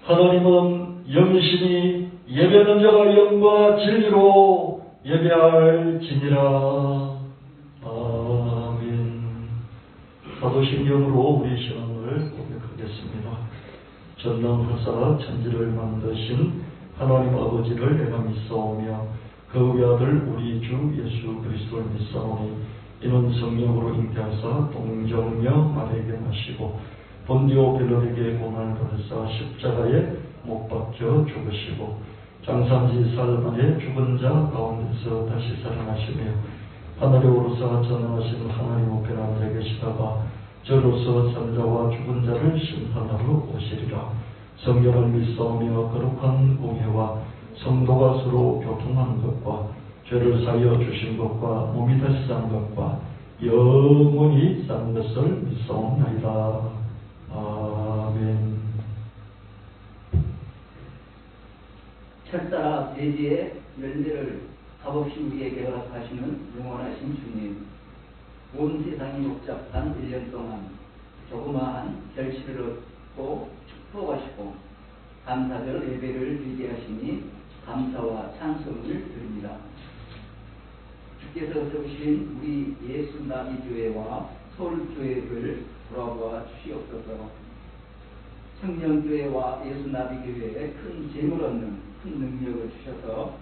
하나님은 영이시니 예배하는 자가 영과 진리로 예배할지니라. 아멘. 사도신경으로 우리 신앙을 고백하겠습니다. 전능하사 천지를 만드신 하나님 아버지를 내가 믿사오며 그 외아들 우리 주 예수 그리스도를 믿사오니 이는 성령으로 잉태하사 동정녀 마리아에게 나시고 본디오 빌롯에게 고난을 받으사 십자가에 못 박혀 죽으시고 장사지 사흘만에 죽은 자 가운데서 다시 살아나시며 하늘에 오르사 전능하신 하나님 우편 하늘에 계시다가 저로서 산자와 죽은 자를 심판하러 오시리라. 성경을 믿사오며 거룩한 공회와 성도가 서로 교통하는 것과 죄를 사하여 주신 것과 몸이 다시 산 것과 영원히 산 것을 믿사옵나이다. 아멘. 철따라 대지의 열매를 값없이 우리에게 허락하시는 영원하신 주님, 온 세상이 복잡한 1년 동안 조그마한 결실을 얻고 축복하시고 감사절 예배를 드리게 하시니 감사와 찬송을 드립니다. 주께서 세우신 우리 예수 나비교회와 서울교회를 돌아보아 주시옵소서. 청년교회와 예수 나비교회에 큰 재물 얻는 큰 능력을 주셔서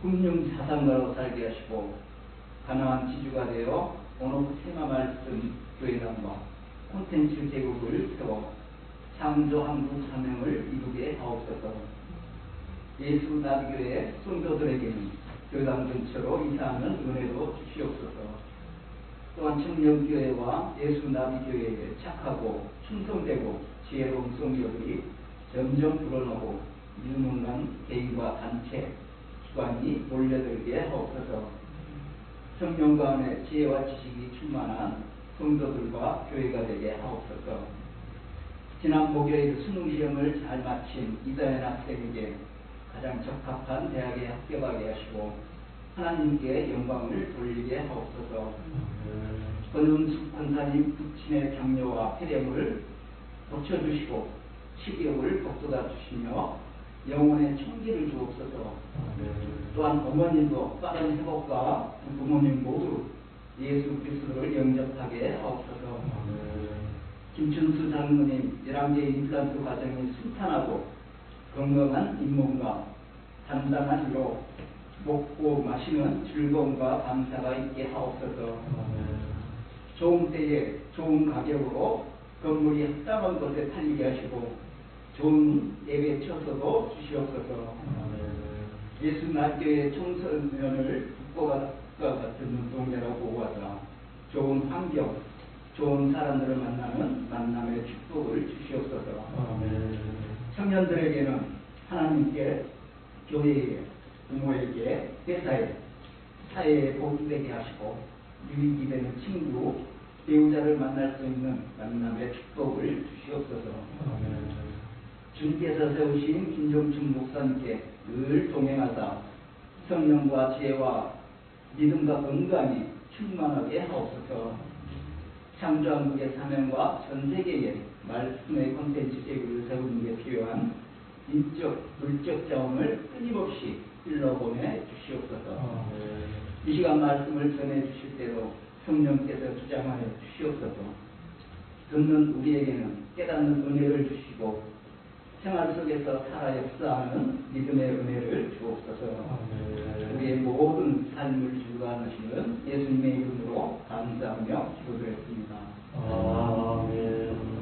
금융 자산가로 살게 하시고 가나안 지주가 되어 온오프 테마 말씀 교회당과 콘텐츠 제국을 세워 창조 한국 사명을 이루게 하옵소서. 예수 나비교회 성도들에게는 교당 근처로 이사하는 은혜도 주시옵소서. 또한 청년교회와 예수 나비교회에 착하고 충성되고 지혜로운 성도들이 점점 불어나고 유능한 개인과 단체, 기관이 몰려들게 하옵소서. 성령 가운데 지혜와 지식이 충만한 성도들과 교회가 되게 하옵소서. 지난 목요일 수능시험을 잘 마친 이다현 학생에게 가장 적합한 대학에 합격하게 하시고 하나님께 영광을 돌리게 하옵소서. 권은숙 권사님 부친의 장녀와 폐렴을 고쳐주시고 식욕을 북돋아 주시며 영혼의 총기를 주옵소서. 또한 어머님도 빠른 회복과 부모님 모두 예수 그리스도를 영접하게 하옵소서. 김춘수 장로님 11개 임플란트 과정이 순탄하고 건강한 잇몸과 단단한 위로 먹고 마시는 즐거움과 감사가 있게 하옵소서. 좋은 때에 좋은 가격으로 건물이 합당한 곳에 팔리게 하시고 좋은 예배 처소도 주시옵소서. 예수 나교회 청소년을 국보가 같은 눈동자로 보호하사 좋은 환경, 좋은 사람들을 만나는 만남의 축복을 주시옵소서. 청년들에게는 하나님께, 교회에, 부모에게, 회사에, 사회에 복이 되게 하시고 유익이 되는 친구, 배우자를 만날 수 있는 만남의 축복을 주시옵소서. 주님께서 세우신 김종춘 목사님께 늘 동행하사 성령과 지혜와 믿음과 건강이 충만하게 하옵소서. 창조한국의 사명과 전 세계에 말씀의 콘텐츠 제국을 세우는 데 필요한 인적, 물적 자원을 끊임없이 흘러보내 주시옵소서. 이 시간 말씀을 전해 주실 때도 성령께서 주장하여 주시옵소서. 듣는 우리에게는 깨닫는 은혜를 주시고 생활 속에서 살아 역사하는 믿음의 은혜를 주옵소서. 우리의 모든 삶을 주관하시는 예수님의 이름으로 감사하며 기도드렸습니다. 아멘.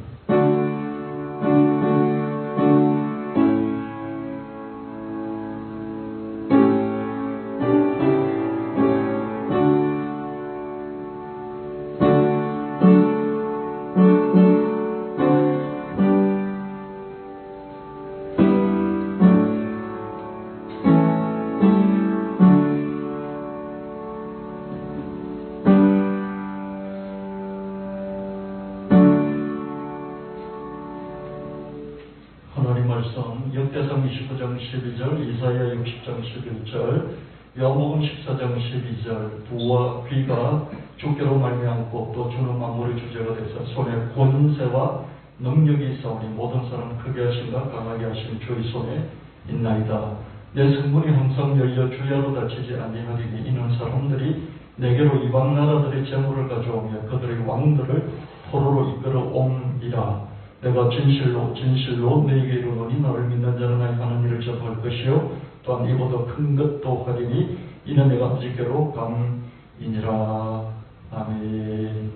역대상 29장 12절, 이사야 60장 11절, 요한복음 14장 12절, 부와 귀가 주께로 말미암고 또 주는 만물의 주제가 되서 손에 권세와 능력이 있사오니 모든 사람 크게 하심과 강하게 하심 주의 손에 있나이다. 내 성문이 항상 열려 주야로 닫히지 아니하리니 이는 사람들이 내게로 이방 나라들의 재물을 가져오며 그들의 왕들을 포로로 이끌어 옴이라. 내가 진실로 진실로 너희에게 이르노니 나를 믿는 자는 나의 하는 일을 접할 것이요 또한 이보다 큰 것도 하리니 이는 내가 아직께로 감이니라. 아멘.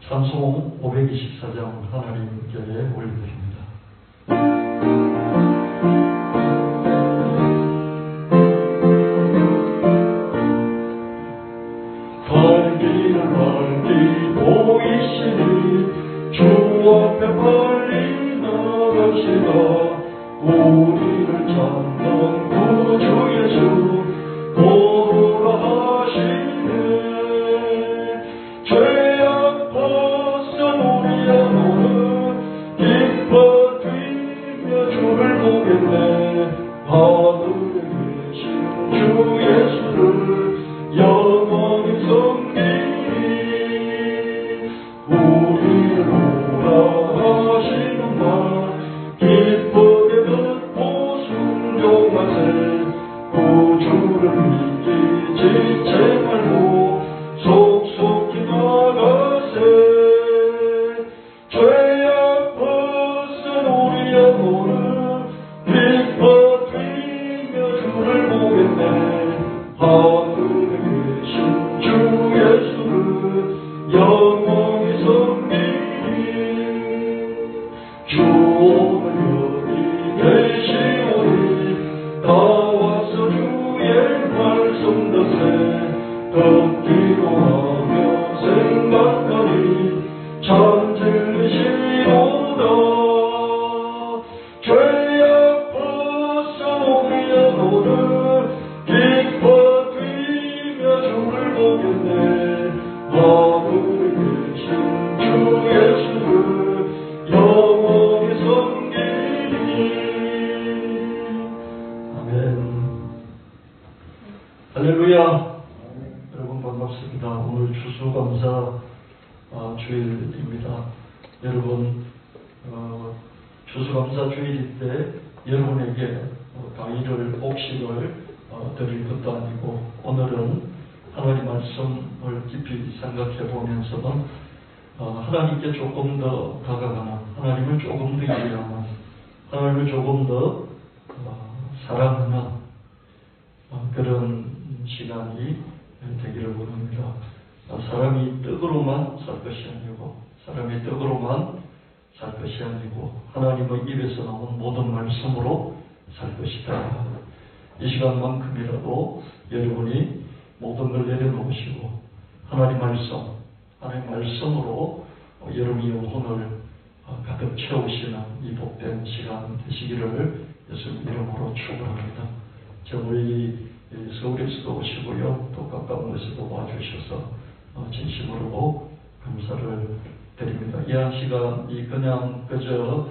찬송 524장 하나님께 올려드립니다. 갈길을 밝히 보이시니 주 앞에 빨리 나갑시다. 우리를 찾는 구주 예수 보루라 하시네. 죄악 벗은 우리 영혼은 기뻐 뛰며 주를 보겠네. 하늘에 계신 주 예수를 영원히 섬기니 우리를 오라 하시는 말 기쁘게 듣고 순종하세. 구주를 믿기 지체 말고 속속히 나가세. 죄악 벗은 우리 영혼은 기뻐 뛰며 주를 보겠네. 하늘에 계신 주 예수를 영원히 섬기니 주 오늘 여기 계시오니 다 와서 주의 말씀 듣기로 하며 생각하니 참 들으시로다. 죄악 벗은 우리 영혼을 기뻐 뛰며 주를 보겠네. 하늘에 계신 주 예수를 영원히 섬기니. 아멘. 할렐루야. 여러분 반갑습니다. 오늘 추수감사 주일입니다. 여러분 추수감사 주일일 때 여러분에게 강의를 옥식을 드릴 것도 아니고 오늘은 하나님 말씀을 깊이 생각해 보면서는 하나님께 조금 더 다가가는, 하나님을 조금 더 이해하는, 하나님을 조금 더 사랑하는 그런 시간이 되기를 원합니다. 사람이 떡으로만 살 것이 아니고, 사람이 떡으로만 살 것이 아니고 하나님의 입에서 나온 모든 말씀으로 살 것이다. 이 시간만큼이라도 여러분이 모든 걸 내려놓으시고 하나님 말씀으로 여러분의 영혼을 가득 채우시는 이 복된 시간 되시기를 예수님 이름으로 축원합니다. 저 멀리 서울에서도 오시고요, 또 가까운 곳에서도 와주셔서 진심으로 감사를 드립니다. 이 한 시간이 그냥 그저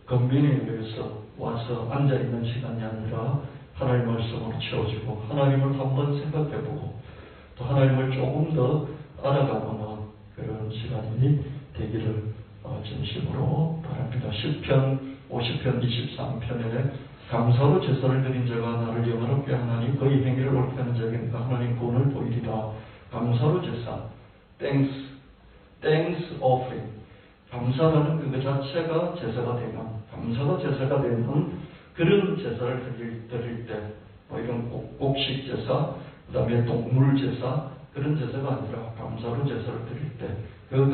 건민에 의해서 와서 앉아있는 시간이 아니라 하나님 말씀으로 채워지고 하나님을 한번 생각해보고 또 하나님을 조금 더 알아가보는 그런 시간이 되기를 진심으로 바랍니다. 시편 50편 23편에 감사로 제사를 드린 자가 나를 영화롭게 하나니 그의 행위를 옳게 하는 자에게 하나님 구원을 보이리라. 감사로 제사, thanks offering. 감사라는 그거 자체가 제사가 되는, 감사가 제사가 되는 그런 제사를 드릴 때, 이런 곡식 제사, 그 다음에 동물 제사, 그런 제사가 아니라 감사로 제사를 드릴 때, 그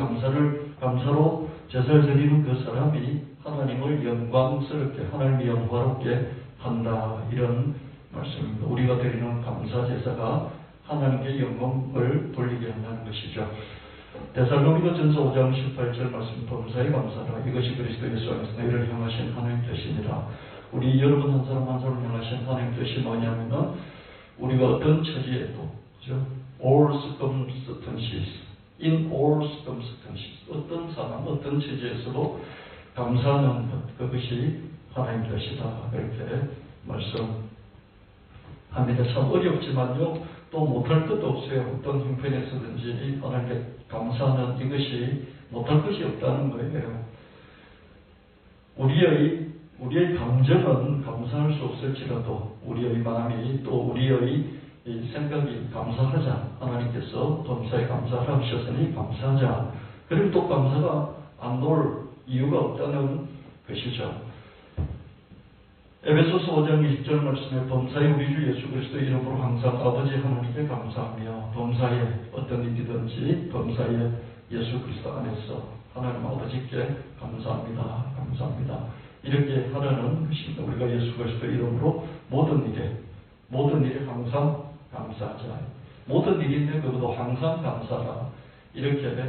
감사로 제사를 드리는 그 사람이 하나님을 영광스럽게, 하나님이 영화롭게 한다. 이런 말씀입니다. 우리가 드리는 감사 제사가 하나님께 영광을 돌리게 한다는 것이죠. 데살로니가전서 5장 18절 말씀, 범사에 감사라. 이것이 그리스도 예수 안에서 너희를 향하신 하나님 뜻이니라. 우리 여러분 한 사람 한 사람을 향하신 하나님 뜻이 뭐냐면은 우리가 어떤 처지에도, 그죠? all circumstances, in all circumstances, 어떤 상황, 어떤 처지에서도 감사하는 것, 그것이 하나님 뜻이다. 그렇게 말씀합니다. 참 어렵지만요, 또 못할 것도 없어요. 어떤 형편에서든지 하나님께 감사는 이것이 못할 것이 없다는 거예요. 우리의 감정은 감사할 수 없을지라도 우리의 마음이 또 우리의 이 생각이 감사하자. 하나님께서 범사에 감사를 하셨으니 감사하자. 그럼 또 감사가 안 나올 이유가 없다는 것이죠. 에베소서 5장 20절 말씀에 범사에 우리 주 예수 그리스도 이름으로 항상 아버지 하나님께 감사하며 범사에 어떤 일이든지 범사에 예수 그리스도 안에서 하나님 아버지께 감사합니다. 감사합니다. 이렇게 하라는 것입니다. 우리가 예수 그리스도 이름으로 모든 일에 항상 감사하자. 모든 일인데 그것도 항상 감사라. 이렇게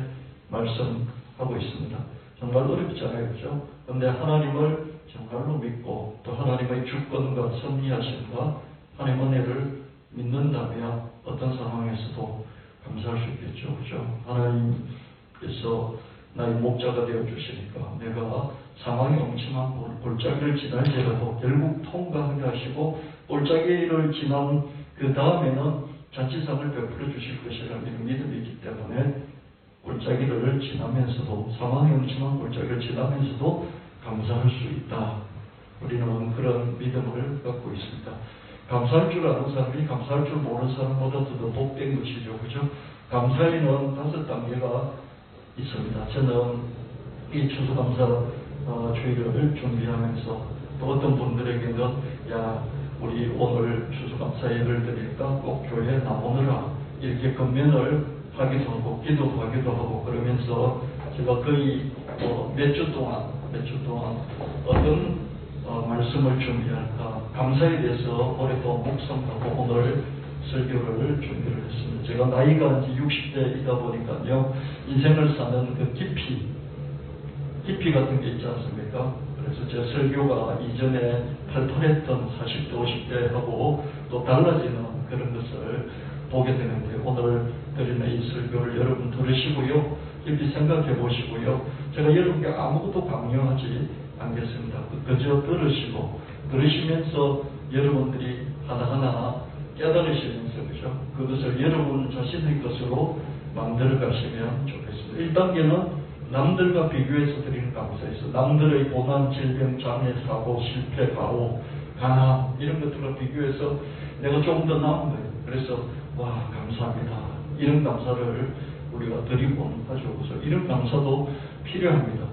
말씀하고 있습니다. 정말 어렵잖아요. 그렇죠? 그런데 하나님을 정말로 믿고 또 하나님의 주권과 섭리하심과 하나님의 은혜를 믿는다면 어떤 상황에서도 감사할 수 있겠죠. 그렇죠? 하나님께서 나의 목자가 되어 주시니까 내가 상황이 엄청난 골짜기를 지날지라도 결국 통과하게 하시고 골짜기를 지난 그 다음에는 잔치상을 베풀어 주실 것이라는 믿음이 있기 때문에 골짜기를 지나면서도 상황이 엄청난 골짜기를 지나면서도 감사할 수 있다. 우리는 그런 믿음을 갖고 있습니다. 감사할 줄 아는 사람이 감사할 줄 모르는 사람보다 더 복된 것이죠. 그죠? 감사에는 5단계가 있습니다. 저는 이 추수감사 주일을 준비하면서 또 어떤 분들에게는 야 우리 오늘 추수감사 예를 드리니까 꼭 교회에 나오느라 이렇게 건면을 하기도 하고 기도도 하기도 하고 그러면서 제가 거의 몇 주 동안 어떤 말씀을 준비할까 감사에 대해서 올해도 묵상하고 오늘 설교를 준비를 했습니다. 제가 나이가 이제 60대이다 보니까요 인생을 사는 그 깊이 같은 게 있지 않습니까? 그래서 제 설교가 이전에 팔팔했던 40대 50대 하고 또 달라지는 그런 것을 보게 되는데 오늘 드리는 이 설교를 여러분 들으시고요 깊이 생각해 보시고요 제가 여러분께 아무것도 강요하지 않겠습니다. 그저 들으시면서 여러분들이 하나하나 깨달으시면서 그죠? 그것을 여러분 자신의 것으로 만들어 가시면 좋겠습니다. 1단계는 남들과 비교해서 드리는 감사에서 남들의 고난, 질병, 장애, 사고, 실패, 가오, 가난 이런 것들과 비교해서 내가 조금 더 나은 거예요. 그래서 와 감사합니다. 이런 감사를 우리가 드리곤 하죠. 그래서 이런 감사도 필요합니다.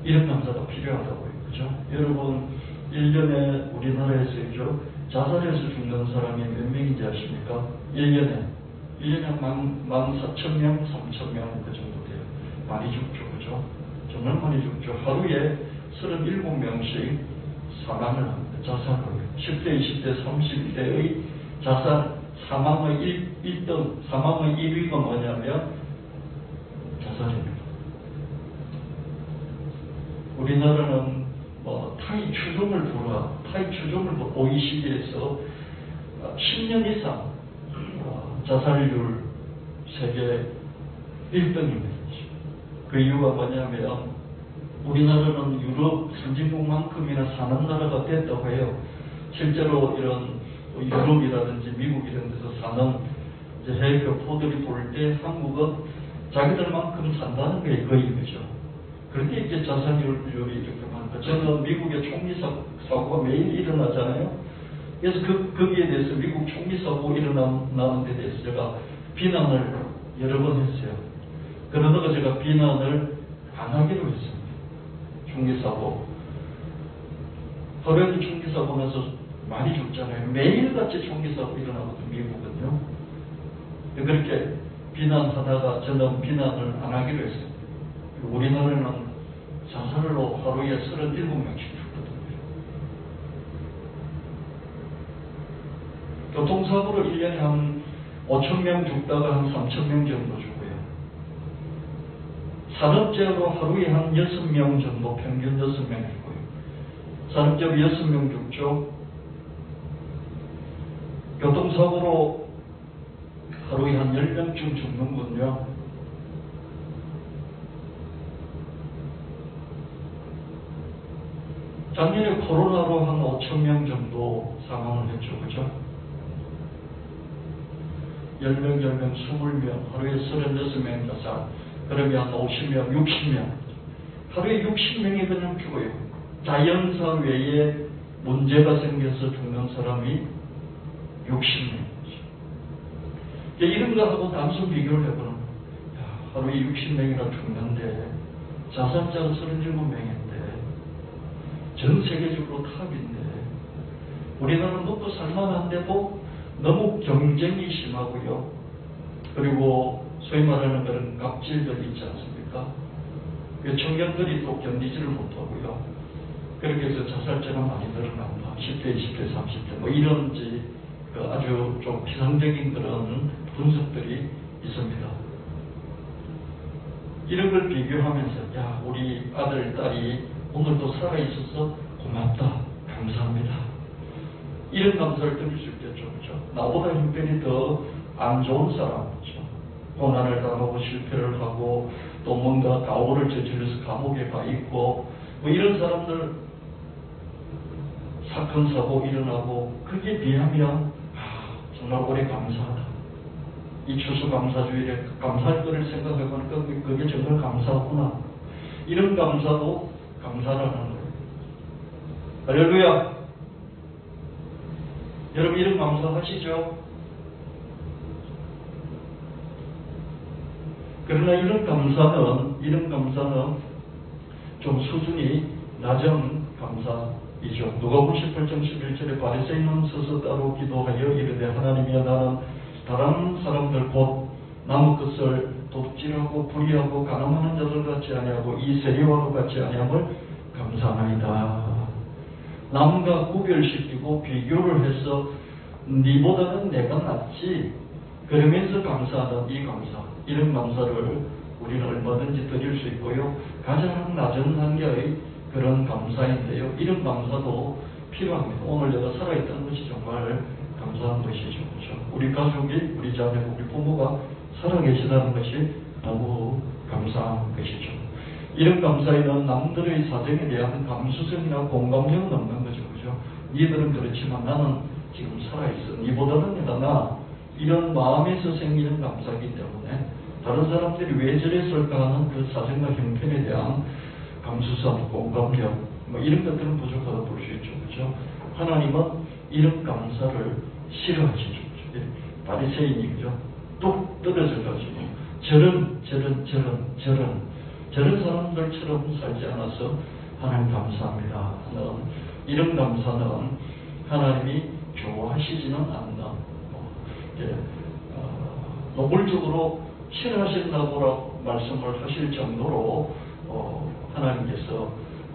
이런 감사가 필요하다고요. 그죠? 여러분 1년에 우리나라에서죠 자살해서 죽는 사람이 몇 명인지 아십니까? 1년에 14,000명, 3,000명 그 정도 돼요. 많이 죽죠. 그죠? 정말 많이 죽죠. 하루에 37명씩 사망을 합니다. 자살을. 10대, 20대, 30대의 자살 사망의 1등, 사망의 1위가 뭐냐면 자살입니다. 우리나라는 타이 추종을 OECD에서 10년 이상 자살률 세계 1등입니다. 그 이유가 뭐냐면 우리나라는 유럽 선진국만큼이나 사는 나라가 됐다고 해요. 실제로 이런 유럽이라든지 미국 이런 데서 사는 해외 교포들이 볼 때 한국은 자기들만큼 산다는 게 거의 거죠. 그런데 이제 자살률이 이렇게 많다. 저는 미국의 총기 사고가 매일 일어나잖아요. 그래서 거기에 대해서 미국 총기 사고 일어나는 데 대해서 제가 비난을 여러 번 했어요. 그러다가 제가 비난을 안 하기로 했습니다. 총기 사고. 하루에도 총기 사고 나서 많이 죽잖아요. 매일같이 총기 사고 일어나거든요. 미국은요. 그렇게 비난하다가 저는 비난을 안 하기로 했습니다. 우리나라는 자살로 하루에 37명씩 죽거든요. 교통사고로 1년에 한 5,000명 죽다가 한 3,000명 정도 죽고요. 산업재해로 하루에 한 6명 정도 평균 6명 죽고요. 산업재해로 6명 죽죠. 교통사고로 하루에 한 10명쯤 죽는군요. 작년에 코로나로 한 5,000명 정도 사망을 했죠. 그죠? 10명, 10명, 20명, 하루에 36명 자살, 그러면 50명, 60명. 하루에 60명이 그냥 죽어요. 자연사 외에 문제가 생겨서 죽는 사람이 60명이죠. 이런 거하고 단순 비교를 해보는 거예요. 하루에 60명이나 죽는데 자살자가 37명인데 전 세계적으로 탑인데 우리나라는 먹고 살만한데도 너무 경쟁이 심하고요. 그리고 소위 말하는 그런 갑질들이 있지 않습니까? 청년들이 또 견디지를 못하고요. 그렇게 해서 자살자가 많이 늘어난다. 10대, 20대, 30대 뭐 이런지 아주 좀 비상적인 그런 분석들이 있습니다. 이런 걸 비교하면서 야, 우리 아들, 딸이 오늘도 살아있어서 고맙다, 감사합니다. 이런 감사를 드릴 수 있겠죠. 그렇죠? 나보다 형편이 더 안 좋은 사람, 그렇죠? 고난을 당하고 실패를 하고 또 뭔가 가오를 저질러서 감옥에 가 있고 뭐 이런 사람들 사건 사고 일어나고 그게 비하면 정말 오래 감사하다. 이 추수감사주일에 감사할 거를 생각해보니까 그게 정말 감사하구나. 이런 감사도 감사라는 거예요. 할렐루야. 여러분 이런 감사하시죠? 그러나 이런 감사는 좀 수준이 낮은 감사이죠. 누가복음 18장 11절에 바리새인은 서서 따로 기도하여 이르되 하나님이여 나는 다른 사람들 곧 남의 것을 도둑질하고 불의하고 가늠하는 자들 같지 아니하고 이 세리와도 같지 아니함을 감사하나이다. 남과 구별시키고 비교를 해서 니보다는 내가 낫지 그러면서 감사하는 이 감사, 이런 감사를 우리는 얼마든지 드릴 수 있고요. 가장 낮은 단계의 그런 감사인데요. 이런 감사도 필요합니다. 오늘 내가 살아있다는 것이 정말 감사한 것이죠. 그렇죠? 우리 가족이, 우리 자녀, 우리 부모가 살아계시다는 것이 너무 감사한 것이죠. 이런 감사에는 남들의 사정에 대한 감수성이나 공감력은 없는 거죠. 그죠? 니들은 그렇지만 나는 지금 살아있어. 니보다는 내가 나. 이런 마음에서 생기는 감사이기 때문에 다른 사람들이 왜 저랬을까 하는 그 사정과 형편에 대한 감수성, 공감력, 뭐 이런 것들은 부족하다 볼 수 있죠. 그죠? 하나님은 이런 감사를 싫어하시죠. 바리새인이 그죠? 뚝 떨어져가지고 저런 사람들처럼 살지 않아서 하나님 감사합니다 하는 이런 감사는 하나님이 좋아하시지는 않나. 노골적으로 싫어하신다고 말씀을 하실 정도로 하나님께서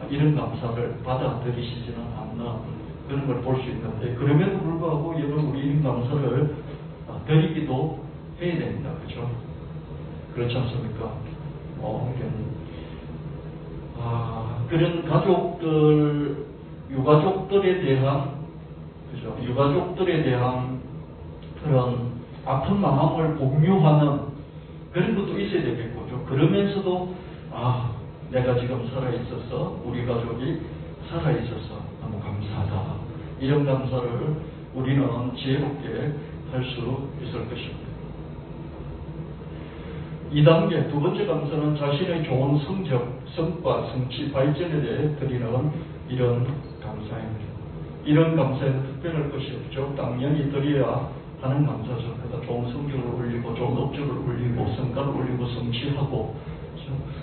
이런 감사를 받아들이시지는 않나 그런 걸 볼 수 있는데 그럼에도 불구하고 여러분 우리 이런 감사를 드리기도 해야 됩니다. 그렇죠? 그렇지 않습니까? 그런 가족들, 유가족들에 대한 그죠? 유가족들에 대한 그런 아픈 마음을 공유하는 그런 것도 있어야 되겠고, 그러면서도 내가 지금 살아있어서 우리 가족이 살아있어서 너무 감사하다. 이런 감사를 우리는 지혜롭게 할 수 있을 것입니다. 2단계 두 번째 감사는 자신의 좋은 성적, 성과, 성취, 발전에 대해 드리는 이런 감사입니다. 이런 감사에는 특별할 것이 없죠. 당연히 드려야 하는 감사죠. 그러니까 좋은 성적을 올리고 좋은 업적을 올리고 성과를 올리고 성취하고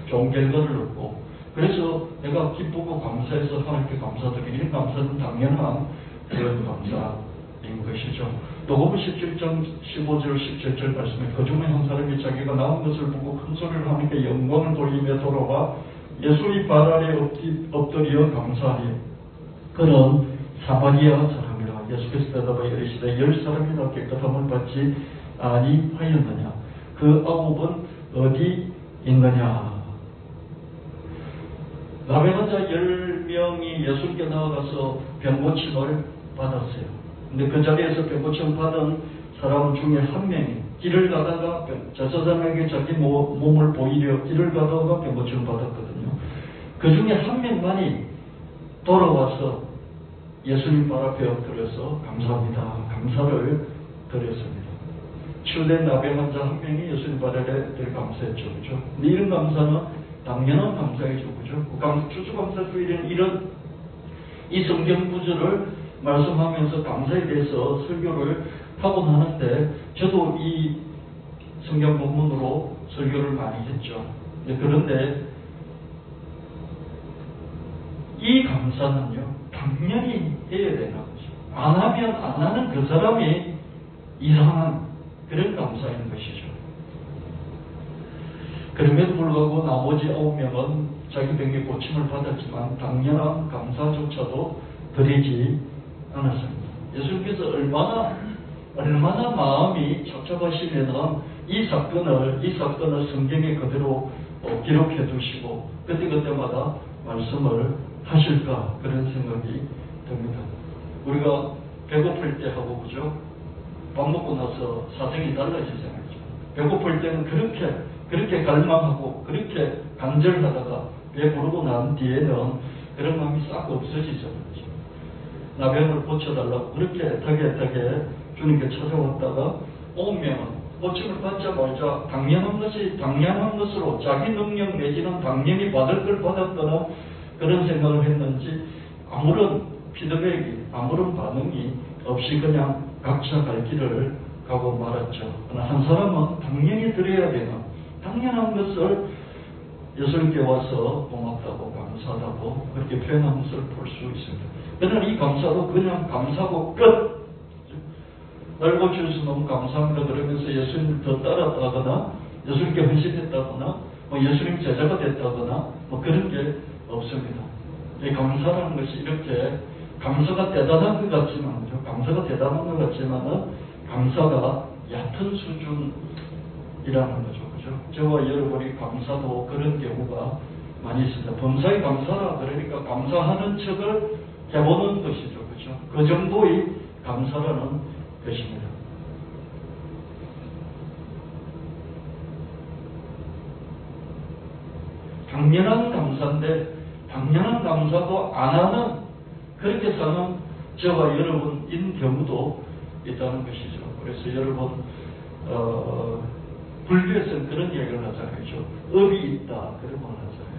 좋은 결과를 얻고 그래서 내가 기쁘고 감사해서 하나님께 감사드리는 이런 감사는 당연한 그런 감사인 것이죠. 누가복음 17장 15절 17절 말씀에 그중에 한 사람이 자기가 낳은 것을 보고 큰 소리를 하니까 영광을 돌리며 돌아와 예수의 발 아래 엎드려 감사하니 그는 사마리아 사람이라. 예수께서 대답하여 이르시되 10사람이나 깨끗함을 받지 아니하였느냐 그 아홉은 어디 있느냐. 남의 자 10명이 예수께 나아가서 병고침을 받았어요. 근데 그 자리에서 병고침 받은 사람 중에 한 명이 길을 가다가 저 사람에게 자기 몸을 보이려 길을 가다가 병고침을 받았거든요. 그 중에 한 명만이 돌아와서 예수님 발 앞에 엎드려서 감사합니다. 감사를 드렸습니다. 치유된 나병 환자 한 명이 예수님 발에 감사했죠. 그죠? 근데 이런 감사는 당연한 감사이죠. 그죠? 추수감사주일에는 이런 이 성경 구절을 말씀하면서 감사에 대해서 설교를 하곤 하는데 저도 이 성경 본문으로 설교를 많이 했죠. 그런데 이 감사는요, 당연히 해야 되는 거죠. 안 하면 안 하는 그 사람이 이상한 그런 감사인 것이죠. 그럼에도 불구하고 나머지 9명은 자기 병의 고침을 받았지만 당연한 감사조차도 드리지 않았습니다. 예수님께서 얼마나 마음이 찹찹하시면 이 사건을 성경에 그대로 기록해 두시고 그때마다 말씀을 하실까 그런 생각이 듭니다. 우리가 배고플 때 하고 그죠? 밥 먹고 나서 사정이 달라지잖아요. 배고플 때는 그렇게 갈망하고 그렇게 간절하다가 배부르고 난 뒤에는 그런 마음이 싹 없어지잖아요. 나병을 고쳐달라고 그렇게 애타게 주님께 찾아왔다가 9명은 고침을 받자마자 당연한 것으로 자기 능력 내지는 당연히 받을 걸 받았거나 그런 생각을 했는지 아무런 피드백이 아무런 반응이 없이 그냥 각자 갈 길을 가고 말았죠. 그러나 한 사람은 당연히 드려야 되는 당연한 것을 예수님께 와서 고맙다고 감사하다고 그렇게 표현한 것을 볼 수 있습니다. 그러나 이 감사도 그냥 감사하고 끝! 날 고쳐주셔서 너무 감사합니다 그러면서 예수님을 더 따랐다거나 예수님께 헌신했다거나 예수님 제자가 됐다거나 그런 게 없습니다. 이 감사라는 것이 이렇게 감사가 대단한 것 같지만은 감사가 얕은 수준이라는 거죠. 그죠? 저와 여러분이 감사도 그런 경우가 많이 있습니다. 범사의 감사라 그러니까 감사하는 척을 해보는 것이죠. 그죠? 그 정도의 감사라는 것입니다. 당연한 감사인데 당연한 감사도 안 하는 그렇게 사는 저와 여러분인 경우도 있다는 것이죠. 그래서 여러분 불교에서는 그런 이야기를 하잖아요. 업이 있다 그런 말 하잖아요.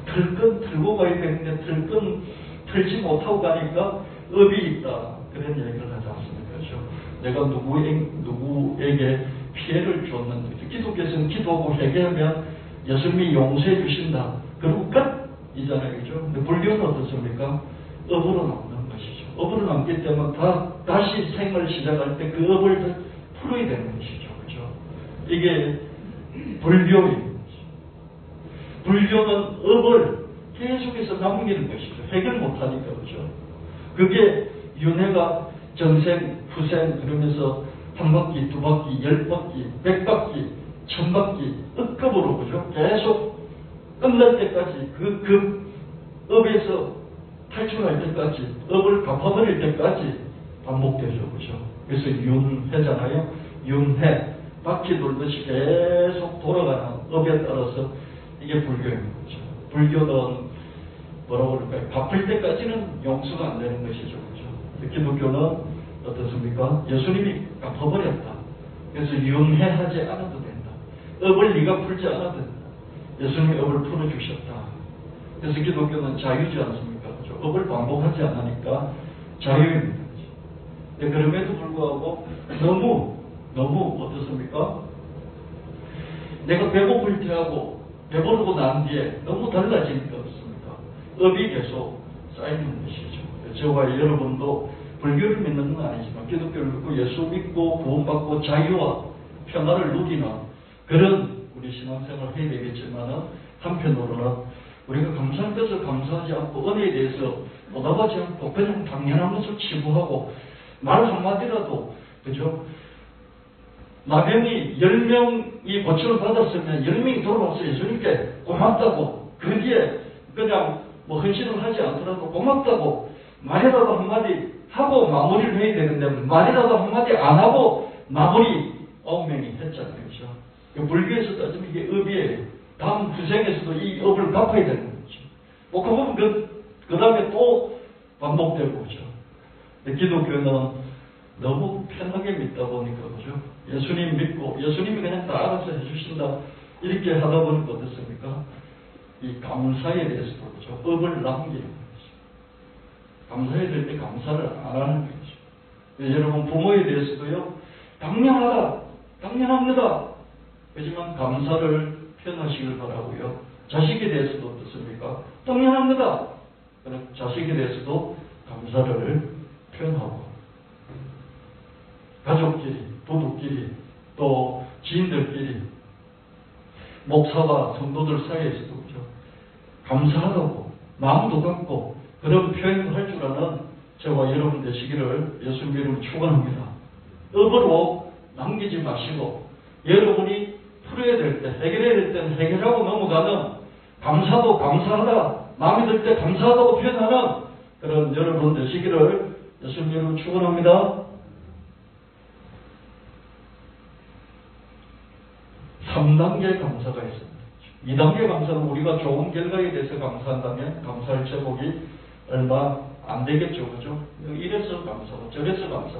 틀건 틀고 가야 되는데 틀건 틀지 못하고 가니까 업이 있다 그런 이야기를 하지 않습니까? 그렇죠? 내가 누구에게 피해를 줬는데 기독교에서는 기도하고 회개하면 예수님이 용서해 주신다. 그리고 끝이잖아요. 그렇죠? 근데 불교는 어떻습니까? 업으로 남는 것이죠. 업으로 남기 때문에 다시 생을 시작할 때 그 업을 풀어야 되는 것이죠. 그렇죠? 이게 불교입니다. 불교는 업을 계속해서 남기는 것이죠. 해결 못하니까 그렇죠. 그게 윤회가 전생, 후생 그러면서 한 바퀴, 두 바퀴, 10바퀴, 100바퀴, 1000바퀴 억급으로 그죠? 계속 끝날 때까지 그 업에서 탈출할 때까지 업을 갚아버릴 때까지 반복되죠. 그죠? 그래서 윤회잖아요. 윤회 바퀴 돌듯이 계속 돌아가는 업에 따라서 이게 불교입니다. 그죠? 불교는 뭐라고 그럴까요? 갚을 때까지는 용서가 안 되는 것이죠. 그죠? 기독교는 어떻습니까? 예수님이 갚아버렸다. 그래서 윤회하지 않아도 된다. 업을 네가 풀지 않아도 된다. 예수님이 업을 풀어주셨다. 그래서 기독교는 자유지 않습니까? 그죠? 업을 반복하지 않으니까 자유입니다. 네, 그럼에도 불구하고 너무 어떻습니까? 내가 배고플 때하고 배부르고 난 뒤에 너무 달라지니까 어떻습니까? 업이 계속 쌓이는 것이죠. 저와 여러분도 불교를 믿는 건 아니지만 기독교를 믿고 예수 믿고 구원받고 자유와 평화를 누리는 그런 우리 신앙생활을 해야 되겠지만 한편으로는 우리가 감사한 것을 감사하지 않고 은혜에 대해서 보답하지 않고 그냥 당연한 것을 치부하고 말 한마디라도 그죠? 나병이 10명이 고침을 받았으면 10명이 돌아와서 예수님께 고맙다고 그 뒤에 그냥 헌신을 하지 않더라도 고맙다고 말이라도 한마디 하고 마무리를 해야 되는데 말이라도 한마디 안 하고 마무리 9명이 했잖아요. 그렇죠? 불교에서 따지면 이게 업이에요. 다음 후생에서도 이 업을 갚아야 되는 거죠. 그러면 그 다음에 또 반복되고 그렇죠. 기독교는 너무 편하게 믿다 보니까 그죠? 예수님 믿고 예수님이 그냥 다 알아서 해주신다 이렇게 하다 보니까 어떻습니까? 이 감사에 대해서도 그죠? 업을 남기는 거죠. 감사해야 될 때 감사를 안 하는 거죠. 여러분 부모에 대해서도요, 당연합니다. 하지만 감사를 표현하시길 바라고요. 자식에 대해서도 어떻습니까? 당연합니다. 자식에 대해서도 감사를 표현하고, 가족끼리, 부부끼리, 또 지인들끼리, 목사와 성도들 사이에서도 그죠? 감사하다고 마음도 갖고 그런 표현을 할 줄 아는 저와 여러분 되시기를 예수님 이름으로 축원합니다. 업으로 남기지 마시고 여러분이 풀어야 될 때, 해결해야 될 때는 해결하고 넘어가는, 감사도 감사하다, 마음에 들 때 감사하다고 표현하는 그런 여러분 되시기를 예수님 이름으로 축원합니다. 3단계 감사가 있습니다. 2단계 감사는 우리가 좋은 결과에 대해서 감사한다면 감사할 제목이 얼마 안 되겠죠. 그죠? 이래서 감사하고 저래서 감사.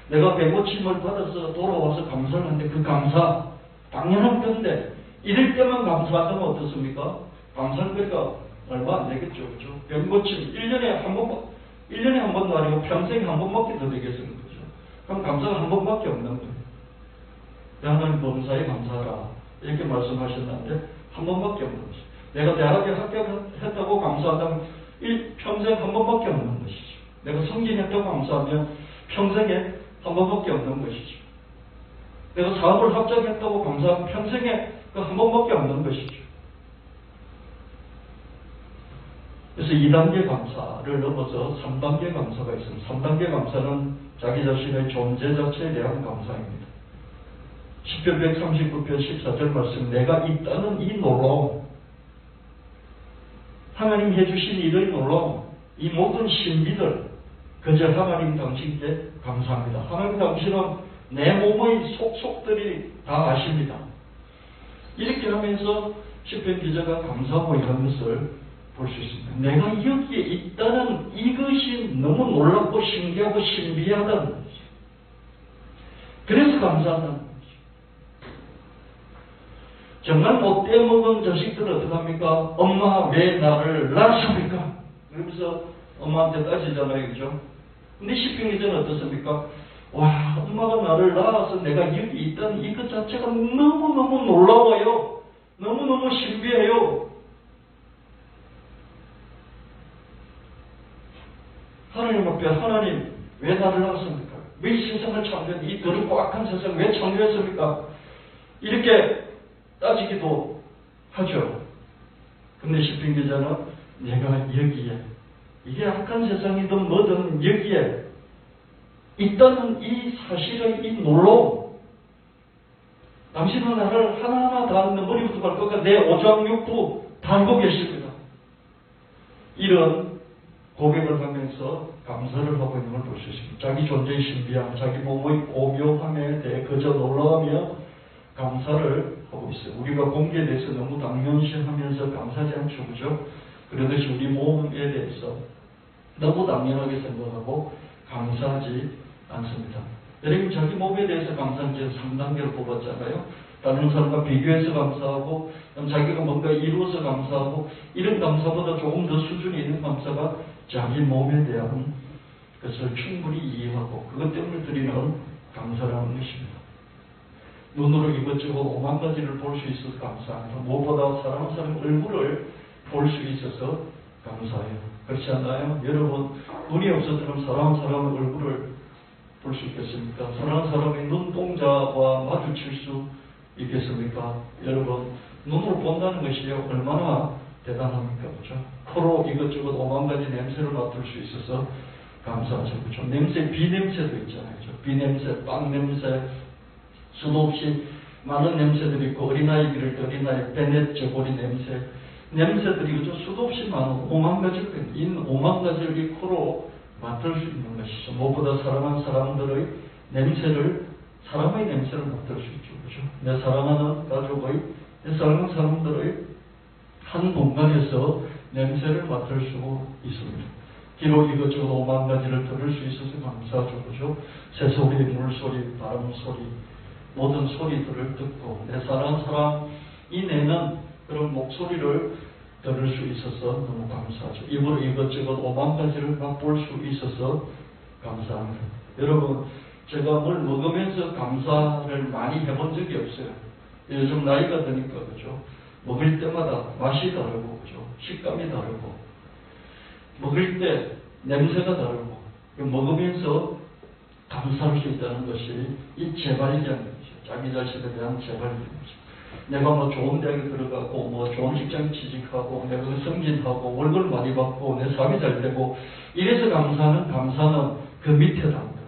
내가 배고침을 받아서 돌아와서 감사를 하는데 그 감사 당연한 건데 이럴 때만 감사하면 어떻습니까? 감사할 거리가 얼마 안 되겠죠. 그죠? 배고침 1년에 한 번도 아니고 평생에 한 번밖에 더 되겠습니까? 그죠? 그럼 감사가 한 번밖에 없는 거예요. 하나님 범사에 감사하라 이렇게 말씀하셨는데 한 번밖에 없는 것이죠. 내가 대학에 합격했다고 감사한다면 평생 한 번밖에 없는 것이죠. 내가 승진했다고 감사하면 평생에 한 번밖에 없는 것이죠. 내가 사업을 합작했다고 감사하면 평생에 그 한 번밖에 없는 것이죠. 그래서 2단계 감사를 넘어서 3단계 감사가 있습니다. 3단계 감사는 자기 자신의 존재 자체에 대한 감사입니다. 10편 139편 14절 말씀, 내가 있다는 이 놀라움, 하나님 해주신 이의 놀라움, 이 모든 신비들 그저 하나님 당신께 감사합니다. 하나님 당신은 내 몸의 속속들이 다 아십니다. 이렇게 하면서 시편 기자가 감사하고 이런 것을 볼 수 있습니다. 내가 여기에 있다는 이것이 너무 놀랍고 신기하고 신비하다는 거죠. 그래서 감사하다는 거죠. 정말 못돼 먹은 자식들은 어떡합니까? 엄마 왜 나를 낳았습니까? 그러면서 엄마한테 따지잖아요. 그죠? 근데 시편 기자는 어떻습니까? 와, 엄마가 나를 낳아서 내가 여기 있다는 이것 자체가 너무너무 놀라워요. 너무너무 신비해요. 하나님 앞에 하나님 왜 나를 낳았습니까? 왜 이 세상을 창조했는데 이 더럽고 악한 세상을 왜 창조했습니까? 이렇게 따지기도 하죠. 근데 시편 기자는 내가 여기에, 이게 악한 세상이든 뭐든 여기에 있다는 이 사실의 이 놀라움, 당신은 나를 하나하나 다 머리부터 발끝까지 내 오장육부 다 알고 계십니다. 이런 고백을 하면서 감사를 하고 있는 걸 볼 수 있습니다. 자기 존재의 신비함, 자기 몸의 오묘함에 대해 그저 놀라우며 감사를 하고 있어요. 우리가 공기에 대해서 너무 당연시하면서 감사하지 않죠. 그죠? 그러듯이 우리 몸에 대해서 너무 당연하게 생각하고 감사하지 않습니다. 여러분 자기 몸에 대해서 감사한 지 3단계를 뽑았잖아요. 다른 사람과 비교해서 감사하고 자기가 뭔가 이루어서 감사하고 이런 감사보다 조금 더 수준이 있는 감사가 자기 몸에 대한 것을 충분히 이해하고 그것 때문에 드리는 감사라는 것입니다. 눈으로 이것저것 오만 가지를 볼 수 있어서 감사합니다. 무엇보다 사랑하는 사람 얼굴을 볼 수 있어서 감사해요. 그렇지 않나요? 여러분 눈이 없어서는 사랑하는 사람의 얼굴을 볼 수 있겠습니까? 사랑하는 사람의 눈동자와 마주칠 수 있겠습니까? 여러분 눈으로 본다는 것이요 얼마나 대단합니까? 그렇죠? 코로 이것저것 오만 가지 냄새를 맡을 수 있어서 감사하죠. 그렇죠? 냄새, 비냄새도 있잖아요. 그렇죠? 비냄새, 빵 냄새, 수도 없이 많은 냄새들이 있고 어린아이 기를 때 어린아이 베넷 저고리 냄새, 냄새들이 그죠? 수도 없이 많은 오만 가지를 이 오만 가지를 이 코로 맡을 수 있는 것이죠. 무엇보다 사랑하는 사람들의 냄새를 사람의 냄새를 맡을 수 있죠. 그죠? 내 사랑하는 가족의 내 사랑하는 사람들의 한 공간에서 냄새를 맡을 수 있습니다. 비록 이것저것 5만 가지를 들을 수 있어서 감사하죠. 그죠? 새소리, 물소리, 바람소리, 모든 소리들을 듣고 내 사랑하는 사람이 내는 그런 목소리를 들을 수 있어서 너무 감사하죠. 입으로 이것저것 5만 가지를 맛볼 수 있어서 감사합니다. 여러분, 제가 뭘 먹으면서 감사를 많이 해본 적이 없어요. 요즘 나이가 드니까, 그죠? 먹을 때마다 맛이 다르고, 그죠? 식감이 다르고, 먹을 때 냄새가 다르고, 먹으면서 감사할 수 있다는 것이 이 재발견이죠. 자기 자신에 대한 재발견이죠. 내가 뭐 좋은 대학에 들어가고, 뭐 좋은 직장 취직하고, 내가 승진하고, 월급을 많이 받고, 내 삶이 잘 되고, 이래서 감사는 그 밑에 담는 거죠.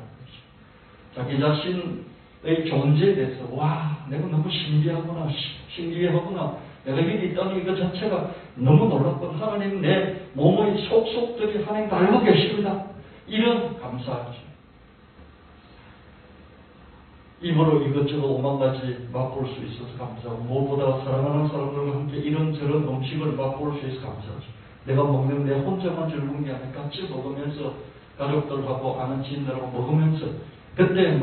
자기 자신의 존재에 대해서, 와, 내가 너무 신기하구나, 신기하구나. 내가 여기 있다는 이것 자체가 너무 놀랍고, 하나님 내 몸의 속속들이 하나님 알고 계십니다. 이런 감사하죠. 입으로 이것저것 5만 가지 맛볼 수 있어서 감사하고, 무엇보다 사랑하는 사람들과 함께 이런저런 음식을 맛볼 수 있어서 감사하죠. 내가 먹는 내 혼자만 즐거운 게 아니라 같이 먹으면서 가족들하고 아는 지인들하고 먹으면서 그때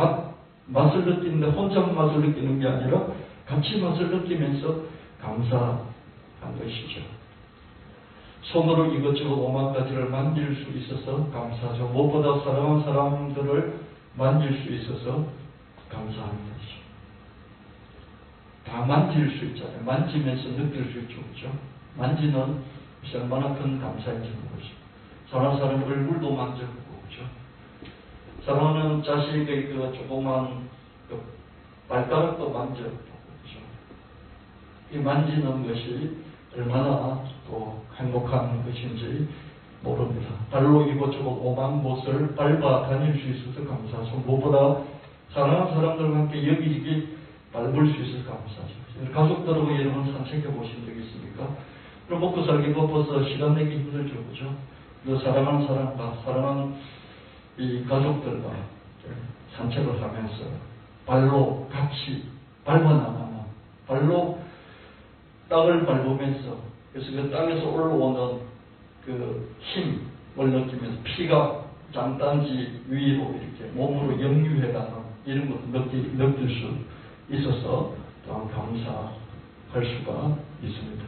맛을 느끼는데 혼자만 맛을 느끼는 게 아니라 같이 맛을 느끼면서 감사한 것이죠. 손으로 이것저것 5만 가지를 만질 수 있어서 감사하죠. 무엇보다 사랑하는 사람들을 만질 수 있어서 감사합니다. 다 만질 수 있잖아요. 만지면서 느낄 수 있죠. 그렇죠? 만지는 것이 얼마나 큰 감사인지 모르죠. 사랑하는 사람 얼굴도 만져보고, 그렇죠? 사랑하는 자식의 그 조그만 그 발가락도 만져보고, 그렇죠? 이 만지는 것이 얼마나 또 행복한 것인지 모릅니다. 발로 이곳저곳 5만 곳을 밟아 다닐 수 있어서 감사하죠. 무엇보다 사랑하는 사람들과 함께 여기저기 밟을 수 있어서 감사하죠. 가족들하고 여러분 산책해 보신 적 있습니까? 그럼 먹고 살기 바빠서 시간 내기 힘들죠. 그죠? 너 사랑하는 사람과 사랑하는 이 가족들과 산책을 하면서 발로 같이 밟아나가면 발로 땅을 밟으면서 그래서 그 땅에서 올라오는 그 힘을 느끼면서 피가 장단지 위로 이렇게 몸으로 역류해가는 이런 것도 느낄 수 있어서 또한 감사할 수가 있습니다.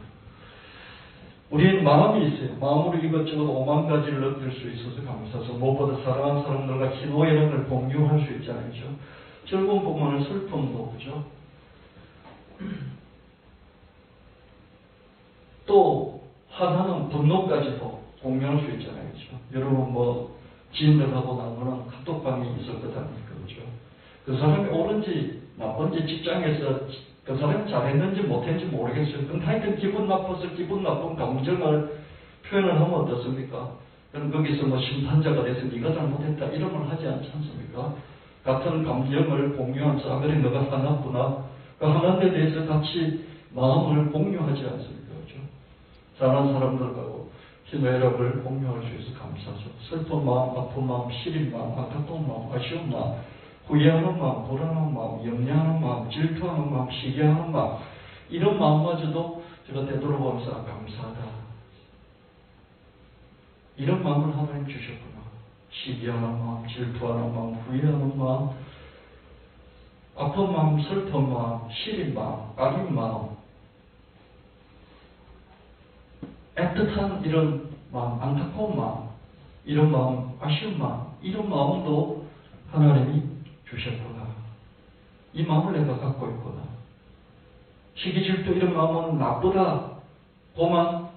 우리는 마음이 있어요. 마음으로 이것저것 5만 가지를 느낄 수 있어서 감사해서 무엇보다 사랑하는 사람들과 희노애락을 공유할 수 있잖아요. 그죠? 즐거운 것만은 슬픔도, 그죠? 또 하나는 분노까지도 공유할 수 있잖아요. 그죠? 여러분 뭐 지인들하고 나누는 카톡방이 있을 것 아닙니까? 그죠? 그 사람이 옳은지 나쁜지 직장에서 그 사람이 잘했는지 못했는지 모르겠어요. 그럼 하여튼 기분 나빠서 기분 나쁜 감정을 표현을 하면 어떻습니까? 그럼 거기서 뭐 심판자가 돼서 네가 잘못했다 이런 걸 하지 않지 않습니까? 같은 감정을 공유하면서 아 그래 너가 화났구나. 그 화난 데 대해서 같이 마음을 공유하지 않습니까? 그렇죠? 사랑하는 사람들하고 희노애락을 공유할 수 있어서 감사하죠. 슬픈 마음, 아픈 마음, 시린 마음, 안타까운 마음, 아쉬운 마음, 후회하는 마음, 불안한 마음, 염려하는 마음, 질투하는 마음, 시기하는 마음 이런 마음마저도 제가 되돌아보면서 감사하다. 이런 마음을 하나님 주셨구나. 시기하는 마음, 질투하는 마음, 후회하는 마음, 아픈 마음, 슬픈 마음, 시린 마음, 아린 마음, 애틋한 이런 마음, 안타까운 마음, 이런 마음, 아쉬운 마음, 이런 마음도 하나님이 주셨구나. 이 마음을 내가 갖고 있구나. 시기 질투 이런 마음은 나쁘다. 고만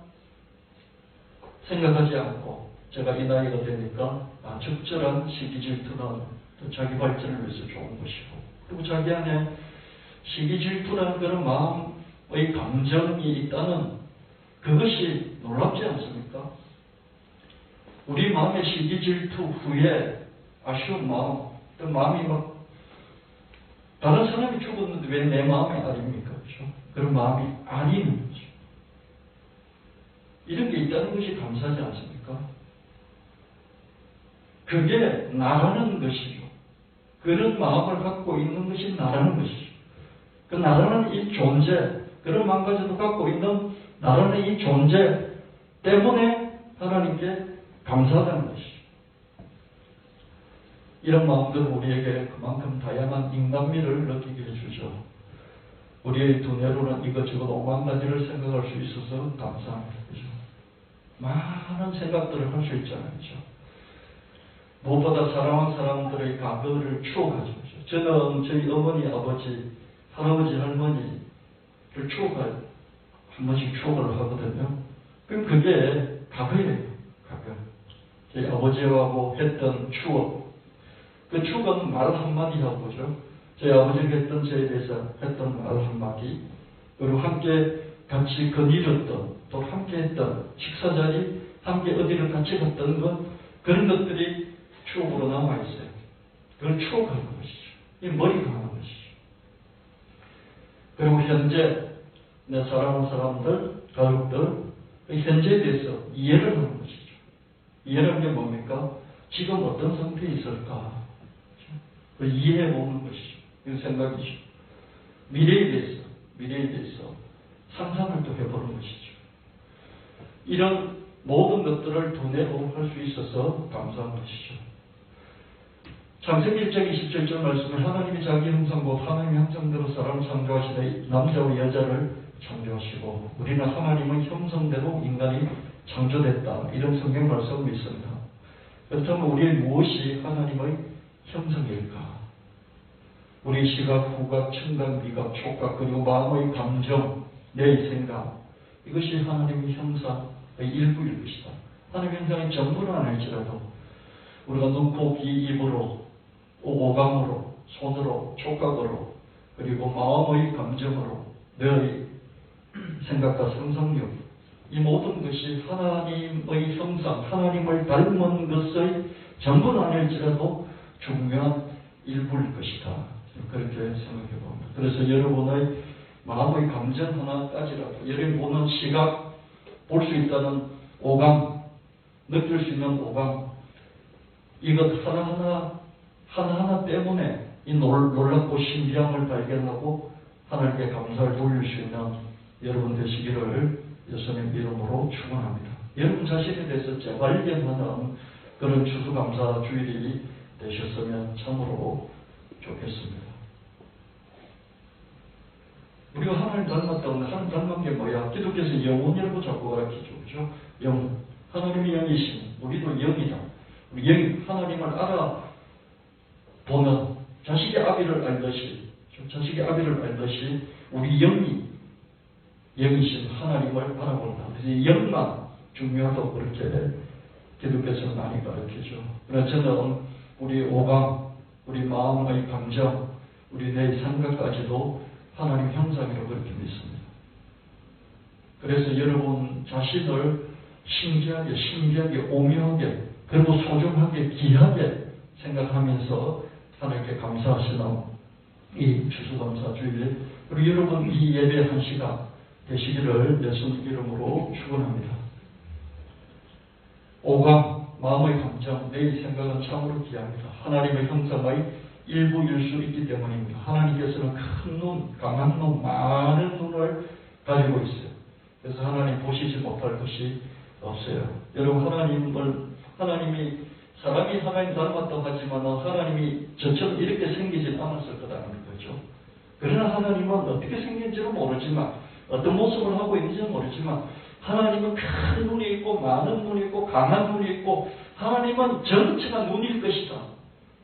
생각하지 않고 제가 이 나이가 되니까 적절한 시기 질투는 또 자기 발전을 위해서 좋은 것이고 그리고 자기 안에 시기 질투라는 그런 마음의 감정이 있다는 그것이 놀랍지 않습니까? 우리 마음의 시기 질투 후에 아쉬운 마음 그 마음이 막 다른 사람이 죽었는데 왜 내 마음이 아립니까? 그렇죠? 그런 마음이 아리는 거죠. 이런 게 있다는 것이 감사하지 않습니까? 그게 나라는 것이죠. 그런 마음을 갖고 있는 것이 나라는 것이죠. 그 나라는 이 존재, 그런 마음가짐을 갖고 있는 나라는 이 존재 때문에 하나님께 감사하다는 것이죠. 이런 마음들은 우리에게 그만큼 다양한 인간미를 느끼게 해주죠. 우리의 두뇌로는 이것저것 5만 가지를 생각할 수 있어서 감사합니다. 그죠? 많은 생각들을 할 수 있잖아요. 그죠? 무엇보다 사랑하는 사람들의 과거를 추억하죠. 저는 저희 어머니, 아버지, 할아버지, 할머니를 한 번씩 추억을 하거든요. 그럼 그게 과거예요. 과거. 저희 아버지하고 했던 추억. 그 추억은 말 한마디 하고, 그죠? 저희 아버지가 했던 저에 대해서 했던 말 한마디, 그리고 함께 같이 거닐었던, 또 함께 했던 식사자리, 함께 어디를 같이 갔던 것, 그런 것들이 추억으로 남아있어요. 그걸 추억하는 것이죠. 이 머리가 하는 것이죠. 그리고 현재 내 사랑하는 사람들, 가족들, 현재에 대해서 이해를 하는 것이죠. 이해라는 게 뭡니까? 지금 어떤 상태에 있을까? 그 이해해 보는 것이죠. 이 생각이죠. 미래에 대해서 상상을 또 해보는 것이죠. 이런 모든 것들을 두뇌로 할 수 있어서 감사한 것이죠. 창세기 1장 27절 말씀에 하나님이 자기 형상 곧 하나님의 형상대로 사람을 창조하시되 남자와 여자를 창조하시고 우리는 하나님의 형상대로 인간이 창조됐다. 이런 성경 말씀을 믿습니다. 그렇다면 우리의 무엇이 하나님의 형상일까? 우리 시각, 후각, 청각, 미각, 촉각 그리고 마음의 감정, 내 생각 이것이 하나님의 형상의 일부일 것이다. 하나님의 형상이 전부는 아닐지라도 우리가 눈, 코, 귀, 입으로 오감으로, 손으로, 촉각으로 그리고 마음의 감정으로 내 생각과 상상력 이 모든 것이 하나님의 형상, 하나님을 닮은 것의 전부는 아닐지라도 중요한 일부일 것이다. 그렇게 생각해 봅니다. 그래서 여러분의 마음의 감정 하나까지라도 여러분이 보는 시각, 볼 수 있다는 오감, 느낄 수 있는 오감 이것 하나하나 때문에 이 놀랍고 신비함을 발견하고 하나님께 감사를 돌릴 수 있는 여러분 되시기를 예수님 이름으로 축원합니다. 여러분 자신에 대해서 재발견하는 그런 추수감사 주일이 되셨으면 참으로 좋겠습니다. 우리가 하나님 닮았다고 하나님 닮은 게 뭐야? 기독교에서 영혼이라고 자꾸 가르치죠. 그죠? 영혼. 하나님이 영이신 우리도 영이다. 우리 영이 하나님을 알아보는 자식의 아비를 알듯이 우리 영이신 하나님을 알아본다. 그래서 영만 중요하다고 그렇게 기독교에서는 많이 가르치죠. 그러나 저는 우리 오감, 우리 마음의 감정, 우리 내 생각까지도 하나님 형상이라고 그렇게 믿습니다. 그래서 여러분 자신을 신기하게, 오묘하게, 그리고 소중하게, 귀하게 생각하면서 하나님께 감사하시는 이 추수감사 주일, 그리고 여러분 이 예배 한 시간 되시기를 예수님 이름으로 축원합니다. 오감, 마음의 감정, 내 생각은 참으로 귀합니다. 하나님의 형상의 일부일 수 있기 때문입니다. 하나님께서는 큰 눈, 강한 눈, 많은 눈을 가지고 있어요. 그래서 하나님 보시지 못할 것이 없어요. 여러분 하나님이 사람이 하나님 닮았다고 하지만 하나님이 저처럼 이렇게 생기진 않았을 거라는 거죠. 그러나 하나님은 어떻게 생긴지는 모르지만 어떤 모습을 하고 있는지는 모르지만 하나님은 큰 눈이 있고 많은 눈이 있고 강한 눈이 있고 하나님은 전체가 눈일 것이다.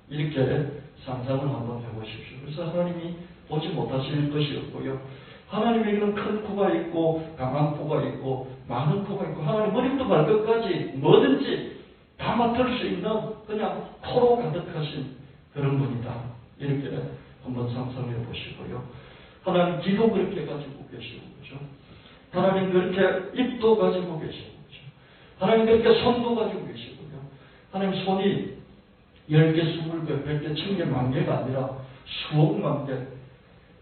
이렇게 상상을 한번 해보십시오. 그래서 하나님이 보지 못하실 것이 없고요. 하나님에게는 큰 코가 있고 강한 코가 있고 많은 코가 있고 하나님 머리부터 발끝까지 뭐든지 다 맡을 수 있는 그냥 코로 가득하신 그런 분이다. 이렇게 한번 상상해 보시고요. 하나님 귀도 그렇게 가지고 계시고 그죠? 하나님 그렇게 입도 가지고 계시고 그죠? 하나님 그렇게 손도 가지고 계시고요. 하나님 손이 10개, 20개, 100개, 1000개, 10,000개가 아니라 수억만 개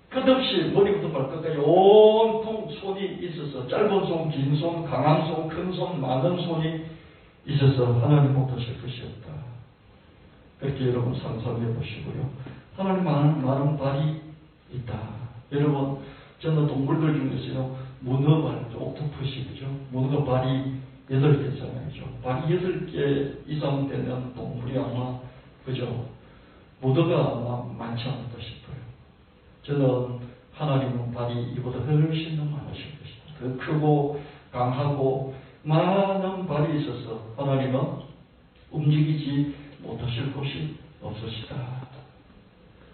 끝없이 머리부터 발끝까지 온통 손이 있어서 짧은 손, 긴 손, 강한 손, 큰 손, 많은 손이 있어서 하나님 못하실 것이 없다. 그렇게 여러분 상상해 보시고요. 하나님 많은 발이 있다. 여러분 저는 동물들 중에서요 문어발, 옥토퍼시 그죠? 문어 발이 8개잖아요. 발이 8개 이상 되면 동물이 아마, 그죠? 무더가 아마 많지 않을까 싶어요. 저는 하나님은 발이 이보다 훨씬 더 많으실 것이다. 더 크고 강하고 많은 발이 있어서 하나님은 움직이지 못하실 곳이 없으시다.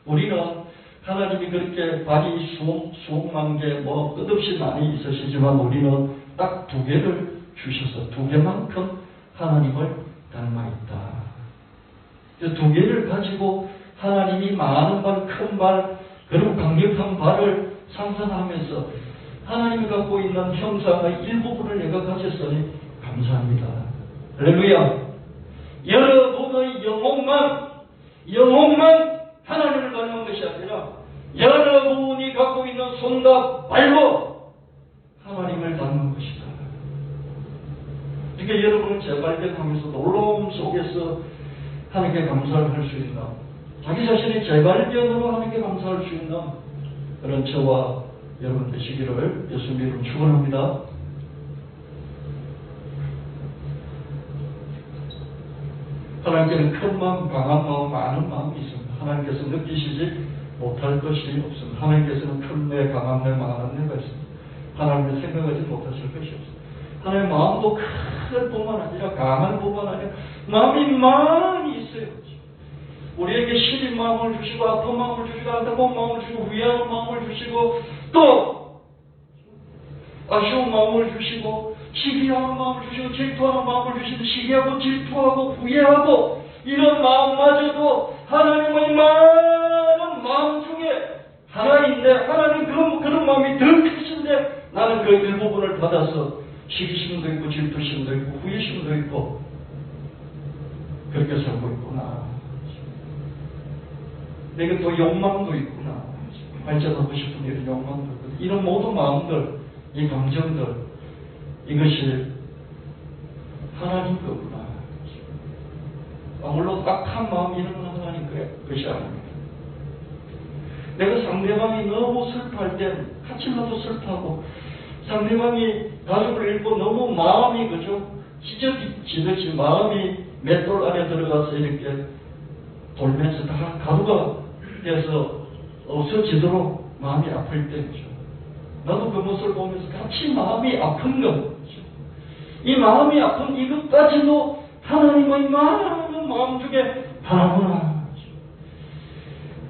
우리는 하나님이 그렇게 발이 수억만 개, 끝없이 많이 있으시지만 우리는 딱 2개를 주셔서 2개만큼 하나님을 닮아 있다. 2개를 가지고 하나님이 많은 발, 큰 발, 그리고 강력한 발을 상상하면서 하나님이 갖고 있는 형상의 일부분을 내가 가졌으니 감사합니다. 할렐루야. 여러분의 영혼만 하나님을 닮은 것이 아니라 여러분이 갖고 있는 손과 발로 하나님을 닮은 것이다. 그러니까 여러분은 재발견하면서 놀라움 속에서 하나님께 감사를 할 수 있는, 자기 자신의 재발견으로 하나님께 감사할 수 있는 그런 저와 여러분 되시기를 예수님 이름으로 축원합니다. 하나님께는 큰 마음, 강한 마음, 많은 마음이 있습니다. 하나님께서 느끼시지 못할 것이 없습니다. 하나님께서는 큰 뇌, 강한 뇌, 많은 뇌가 있습니다. 하나님의 생각하지 못하실 것이 없습니다. 하나님의 마음도 큰 뿐만 아니라 강한 뿐만 아니라 마음이 많이 있어요. 우리에게 시린 마음을 주시고 아픈 마음을 주시고 안타까운 마음을 주시고 후회하는 마음을 주시고 또 아쉬운 마음을 주시고 시기하는 마음을 주시고 질투하는 마음을 주시고 시기하고 질투하고 후회하고 이런 마음마저도 하나님의 많은 마음 중에 하나인데 하나님 그런 마음이 더 크신데 나는 그 일부분을 받아서 시기심도 있고 질투심도 있고 후회심도 있고 그렇게 살고 있구나. 내가 또 욕망도 있구나. 발전하고 싶은 이런 욕망도 있구나. 이런 모든 마음들, 이 감정들, 이것이 하나님 거구나. 물론 딱한 마음이 있는 하나님 것이 아닙니다. 내가 상대방이 너무 슬퍼할 땐 같이 나도 슬퍼하고 상대방이 가족을 잃고 너무 마음이 그죠? 찢어지듯이 마음이 맷돌 안에 들어가서 이렇게 돌면서 다 가루가 돼서 없어지도록 마음이 아플 때죠. 나도 그 모습을 보면서 같이 마음이 아픈 거죠. 이 마음이 아픈 이것까지도 하나님의 많은 마음 중에 하나구나.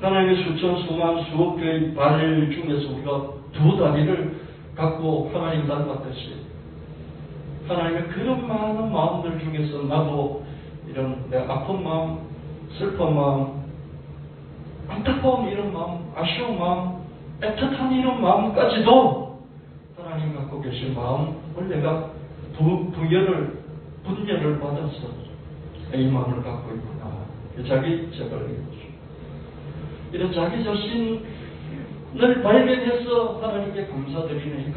하나님의 수천, 수만, 수억 개의 발 중에서 우리가 2다리를 갖고 하나님 닮았듯이 하나님의 그런 많은 마음들 중에서 나도 이런 내 아픈 마음, 슬픈 마음, 안타까운 이런 마음, 아쉬운 마음, 애틋한 이런 마음까지도 하나님 갖고 계신 마음을 내가 분열을 받아서 이 마음을 갖고 있구나. 자기 재발견이죠. 이런 자기 자신을 발견해서 하나님께 감사드리는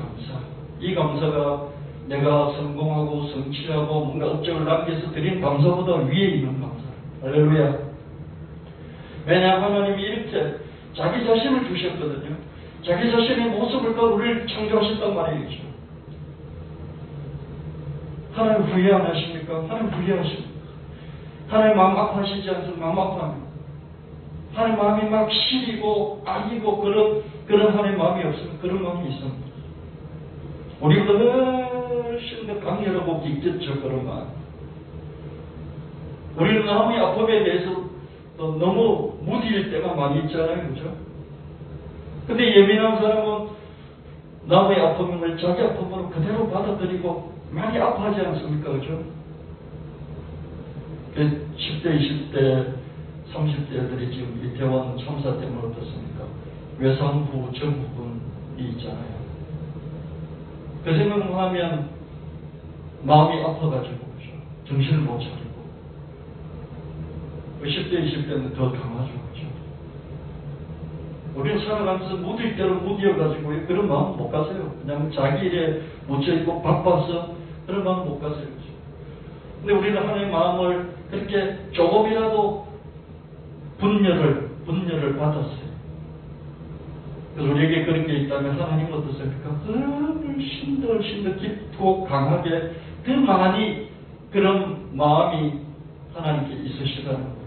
이 감사가 내가 성공하고 성취하고 뭔가 업적을 남겨서 드린 감사보다 위에 있는 감사. 할렐루야. 왜냐하면 하나님이 이렇게 자기 자신을 주셨거든요. 자기 자신의 모습을 또 우리를 창조하셨단 말이죠. 하나님 후회 안 하십니까? 하나님 후회하십니까? 하나님 마음 아파하시지 않습니까? 마음 아파합니다. 하나님 마음이 막 시리고 악이고 그런 하나님 마음이 없습니다. 그런 마음이 있습니다. 우리보다 훨씬 더 강렬하고 깊겠죠. 그런 마음. 우리는 마음의 아픔에 대해서 너무 무디일 때가 많이 있잖아요. 그죠? 근데 예민한 사람은 남의 아픔을 자기 아픔으로 그대로 받아들이고 많이 아파하지 않습니까? 그죠? 10대, 20대, 30대 애들이 지금 이태원 참사 때문에 어떻습니까? 외상후 증후군이 있잖아요. 그 생각만 하면 마음이 아파가지고 그죠? 정신을 못 차리고 10대, 20대는 더 강하죠. 그죠? 우리는 살아가면서 무딜 대로 무디어가지고 그런 마음 못 가세요. 그냥 자기 일에 묻혀있고 바빠서 그런 마음 못 가세요. 그죠? 근데 우리는 하나님의 마음을 그렇게 조금이라도 분열을 받았어요. 그래서 우리에게 그런 게 있다면 하나님은 어떻습니까? 훨씬 더 깊고 강하게 더 많이 그런 마음이 하나님께 있으시다는 거예요.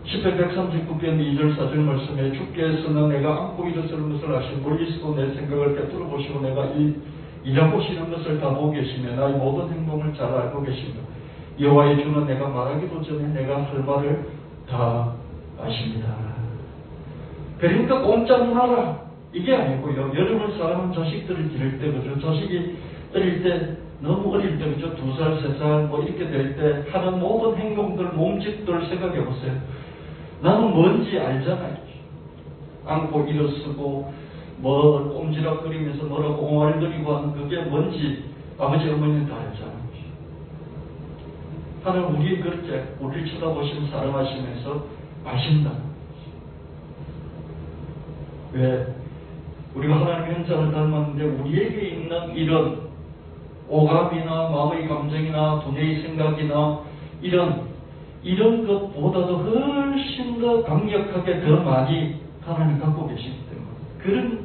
10편 139편 2절 4절 말씀에 주께서는 내가 안고 일어서는 것을 아시고 멀리서도 내 생각을 꿰뚫어 보시고 내가 일하고 쉬는 것을 다 보고 계시며 나의 모든 행동을 잘 알고 계시며 여호와의 주는 내가 말하기도 전에 내가 할 말을 다 아십니다. 그러니까 꼼짝 마라 이게 아니고요. 여러분 사람은 자식들을 기를 때 그죠. 자식이 어릴 때 너무 어릴 때 그죠. 2살, 3살 뭐 이렇게 될 때 하는 모든 행동들, 몸짓들 생각해 보세요. 나는 뭔지 알잖아요. 안고 일어서고 뭐 꼼지락거리면서 뭐라고 옹알거리고 하는 그게 뭔지 아버지 어머니는 다 알잖아요. 하나님 우리 그렇게 우리를 쳐다보시면 사랑하시면서 아신다. 왜? 우리가 하나님의 형상을 닮았는데 우리에게 있는 이런 오감이나 마음의 감정이나 두뇌의 생각이나 이런 것보다도 훨씬 더 강력하게 더 많이 하나님 갖고 계시기 때문에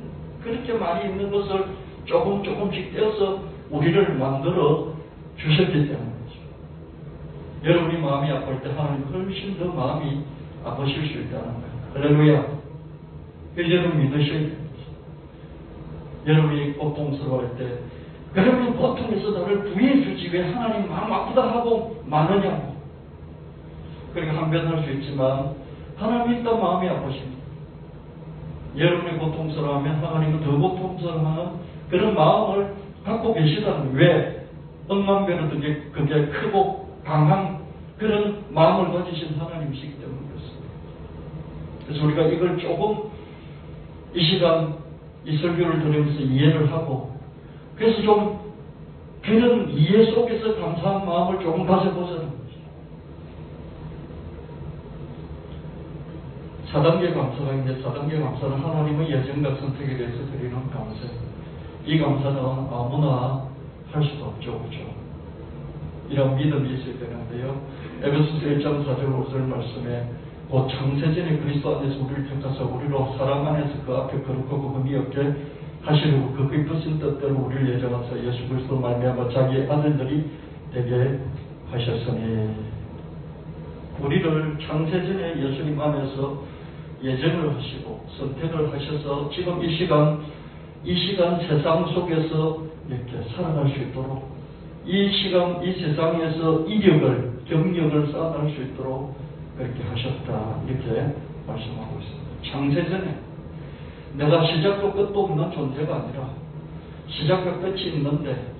그렇게 많이 있는 것을 조금씩 떼어서 우리를 만들어 주셨기 때문이죠. 여러분이 마음이 아플 때 하나님 훨씬 더 마음이 아프실 수 있다는 거예요. 할렐루야. 여러분 믿으셔야 됩니다. 여러분이 고통스러워할 때 그러면 고통에서 나를 구해주지 왜 하나님 마음 아프다 하고 마느냐고. 그러니까 항변할 수 있지만 하나님이 일단 마음이 아프십니다. 여러분이 고통스러워하면 하나님은 더 고통스러워하는 그런 마음을 갖고 계시다는 왜? 억만배로 그게 크고 강한 그런 마음을 가지신 하나님이시기 때문에 그렇습니다. 그래서 우리가 이걸 조금 이 시간 이 설교를 들으면서 이해를 하고 그래서 좀 그런 이해 속에서 감사한 마음을 조금 가져보자는 거죠. 4단계 감사가 있는데 4단계 감사는 하나님의 예정과 선택에 대해서 드리는 감사예요. 이 감사는 아무나 할 수도 없죠. 그렇죠? 이런 믿음이 있어야 되는데요. 에베소서 1장 4절 5절 말씀에 곧 창세전에 그리스도 안에서 우리를 택하사 우리로 사랑 안에서 그 앞에 거룩하고 흠이 없게 하시려고 그 깊으신 뜻대로 우리를 예정하사 예수 그리스도 말미암아 자기의 아들들이 되게 하셨으니 우리를 창세전에 예수님 안에서 예정을 하시고 선택을 하셔서 지금 이 시간 세상 속에서 이렇게 살아갈 수 있도록 이 시간 이 세상에서 경력을 쌓아갈 수 있도록 그렇게 하셨다 이렇게 말씀하고 있습니다. 창세전에 내가 시작도 끝도 없는 존재가 아니라 시작과 끝이 있는데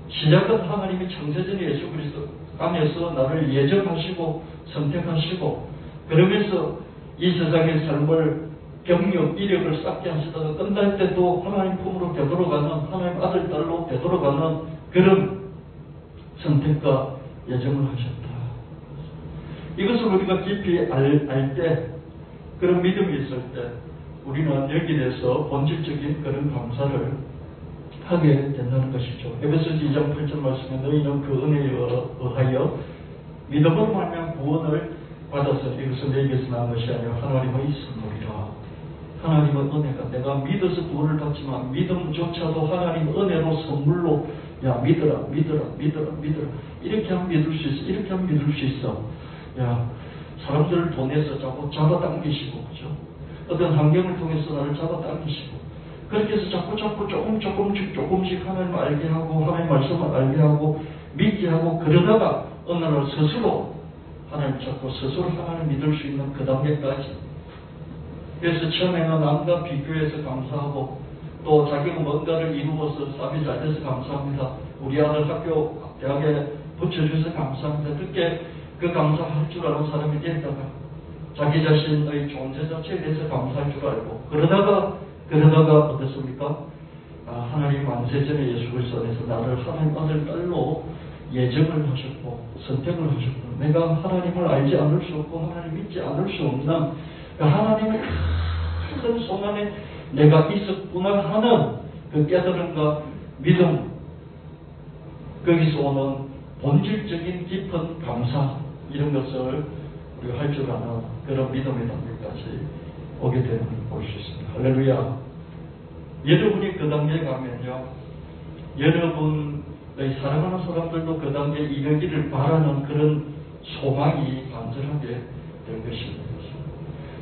시작은 하나님이 창세전에 예수 그리스도 안에서 나를 예정하시고 선택하시고 그러면서 이 세상의 삶을 경력, 이력을 쌓게 하시다가 끝날 때도 하나님 품으로 되돌아가는 하나님 아들, 딸로 되돌아가는 그런 선택과 예정을 하셨다. 이것을 우리가 깊이 알 때 그런 믿음이 있을 때 우리는 여기에 대해서 본질적인 그런 감사를 하게 된다는 것이죠. 에베소서 2장 8절 말씀에 너희는 그 은혜에 의하여 믿음으로 말미암아 구원을 받아서 이것은 내게서 나온 것이 아니라 하나님의 선물이라. 하나님의 은혜가 내가 믿어서 구원을 받지만 믿음조차도 하나님 은혜로 선물로 야 믿어라 이렇게 하면 믿을 수 있어 이렇게 하면 믿을 수 있어. 야 사람들을 통해서 자꾸 잡아당기시고 그죠? 어떤 환경을 통해서 나를 잡아당기시고 그렇게 해서 자꾸 조금씩 하나님을 알게 하고 하나님 말씀을 알게 하고 믿게 하고 그러다가 어느 날 스스로 하나님 찾고 스스로 하나님 믿을 수 있는 그 단계까지. 그래서 처음에는 남과 비교해서 감사하고 또 자기가 뭔가를 이루어서 사업이 잘 돼서 감사합니다. 우리 아들 학교 대학에 붙여줘서 감사합니다. 그렇게 그 감사할 줄 아는 사람이 되다가 자기 자신의 존재 자체에 대해서 감사할 줄 알고 그러다가 어떻습니까? 하나님 만세전에 예수 그리스도 안에서 나를 하나님 아들 딸로 예정을 하셨고 선택을 하셨고 내가 하나님을 알지 않을 수 없고 하나님 믿지 않을 수 없는 하나님의 큰 손 안에 내가 있었구나 하는 그 깨달음과 믿음 거기서 오는 본질적인 깊은 감사 이런 것을 우리가 할 줄 아는 그런 믿음의 단계까지 오게 되는 걸 볼 수 있습니다. 할렐루야. 여러분이 그 단계에 가면요, 여러분의 사랑하는 사람들도 그 단계에 이르기를 바라는 그런 소망이 간절하게 될 것입니다.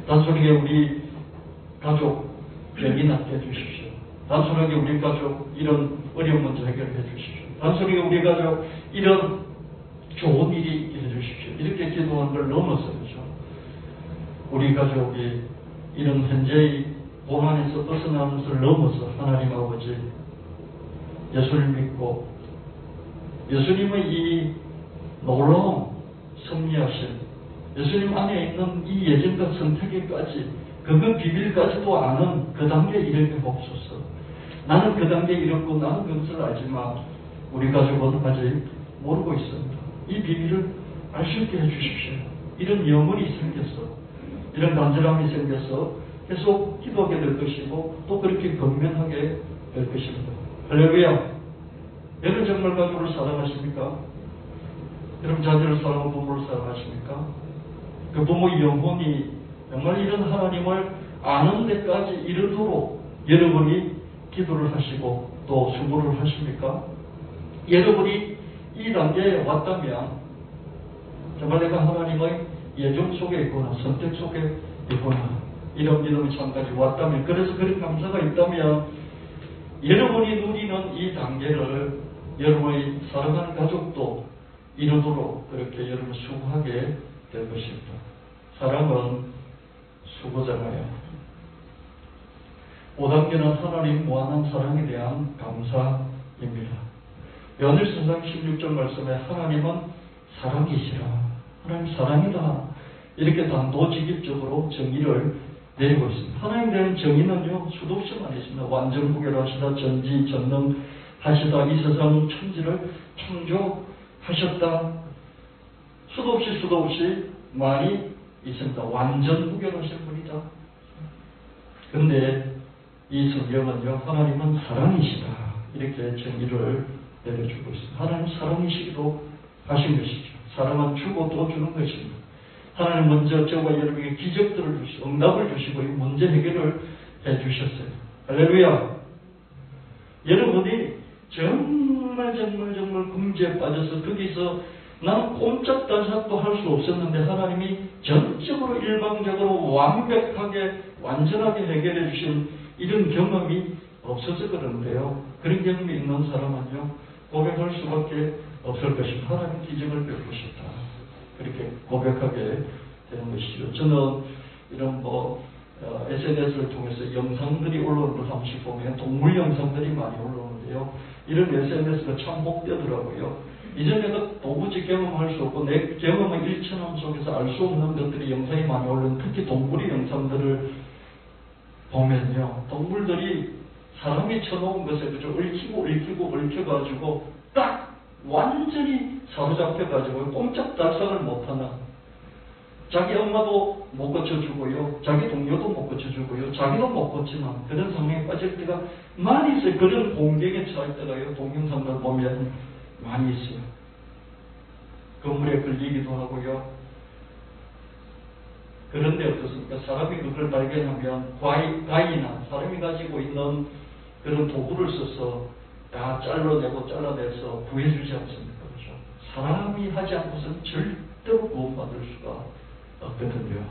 단순하게 우리 가족 병이 낫게 해주십시오. 단순하게 우리 가족 이런 어려운 문제 해결해 주십시오. 단순하게 우리 가족 이런 좋은 일이 있게 해주십시오. 이렇게 기도하는 걸 넘어서 그죠. 우리 가족이 이런 현재의 고난에서 벗어나는 것을 넘어서 하나님 아버지 예수를 믿고 예수님의 이 놀라운 섭리하신 예수님 안에 있는 이 예정과 선택에까지 그 비밀까지도 아는 그 단계에 이르게 없소서. 나는 그 단계에 이르고 나는 그것을 알지만 우리 가족은 아직 모르고 있습니다. 이 비밀을 알 수 있게 해주십시오. 이런 영혼이 생겨서 이런 간절함이 생겨서 계속 기도하게 될 것이고 또 그렇게 건면하게 될 것입니다. 할렐루야. 여러분 정말 가족을 사랑하십니까? 여러분 자녀를 사랑하고 부모를 사랑하십니까? 그 부모의 영혼이 정말 이런 하나님을 아는 데까지 이르도록 여러분이 기도를 하시고 또 수고를 하십니까? 여러분이 이 단계에 왔다면 정말 내가 하나님의 예정 속에 있거나 선택 속에 있거나 이런 믿음의 참까지 왔다면 그래서 그런 감사가 있다면 여러분이 누리는 이 단계를 여러분의 사랑하는 가족도 이루도록 그렇게 여러분 수고하게 될 것입니다. 사랑은 수고잖아요. 5단계는 하나님 무한한 사랑에 대한 감사입니다. 요한일서 16절 말씀에 하나님은 사랑이시라. 하나님 사랑이다. 이렇게 단도직입적으로 정의를 내리고 있습니다. 하나님에 대한 정의는요, 수도 없이 많이 있습니다. 완전무결하시다, 전지전능하시다, 이 세상 천지를 창조하셨다. 수도 없이 많이 있습니다. 완전 무결하신 분이다. 그런데 이 성경은요, 하나님은 사랑이시다. 이렇게 정의를 내려주고 있습니다. 하나님 사랑이시기도 하신 것이죠. 사랑은 주고 또 주는 것입니다. 하나님 먼저 저와 여러분에게 기적들을 주시고 응답을 주시고 이 문제 해결을 해주셨어요. 할렐루야. 여러분이 정말 궁지에 빠져서 거기서 나는 꼼짝달싹도 할 수 없었는데 하나님이 전적으로 일방적으로 완벽하게 완전하게 해결해 주신 이런 경험이 없어서 그러는데요. 그런 경험이 있는 사람은요, 고백할 수밖에 없을 것입니다. 하나님 기적을 베푸셨다. 그렇게 고백하게 되는 것이죠. 저는 이런 SNS를 통해서 영상들이 올라오는 걸 잠시 보면 동물 영상들이 많이 올라오는데요. 이런 SNS가 참 복되더라고요. 이전에도 도무지 경험할 수 없고 내 경험의 일천함 속에서 알 수 없는 것들이 영상이 많이 올라오는 특히 동물의 영상들을 보면요. 동물들이 사람이 쳐놓은 것에 그저 얽혀가지고 딱 완전히 사로잡혀가지고 꼼짝달싹을 못하는 자기 엄마도 못 고쳐주고요. 자기 동료도 못 고쳐주고요. 자기도 못 고치는 그런 상황에 빠질 때가 많이 있어요. 그런 공격에 처할 때가요. 동영상을 보면 많이 있어요. 건물에 걸리기도 하고요. 그런데 어떻습니까? 사람이 그걸 발견하면 과이나 사람이 가지고 있는 그런 도구를 써서 다 잘라내서 구해주지 않습니까? 그렇죠? 사람이 하지 않고서는 절대로 구원받을 수가 없거든요.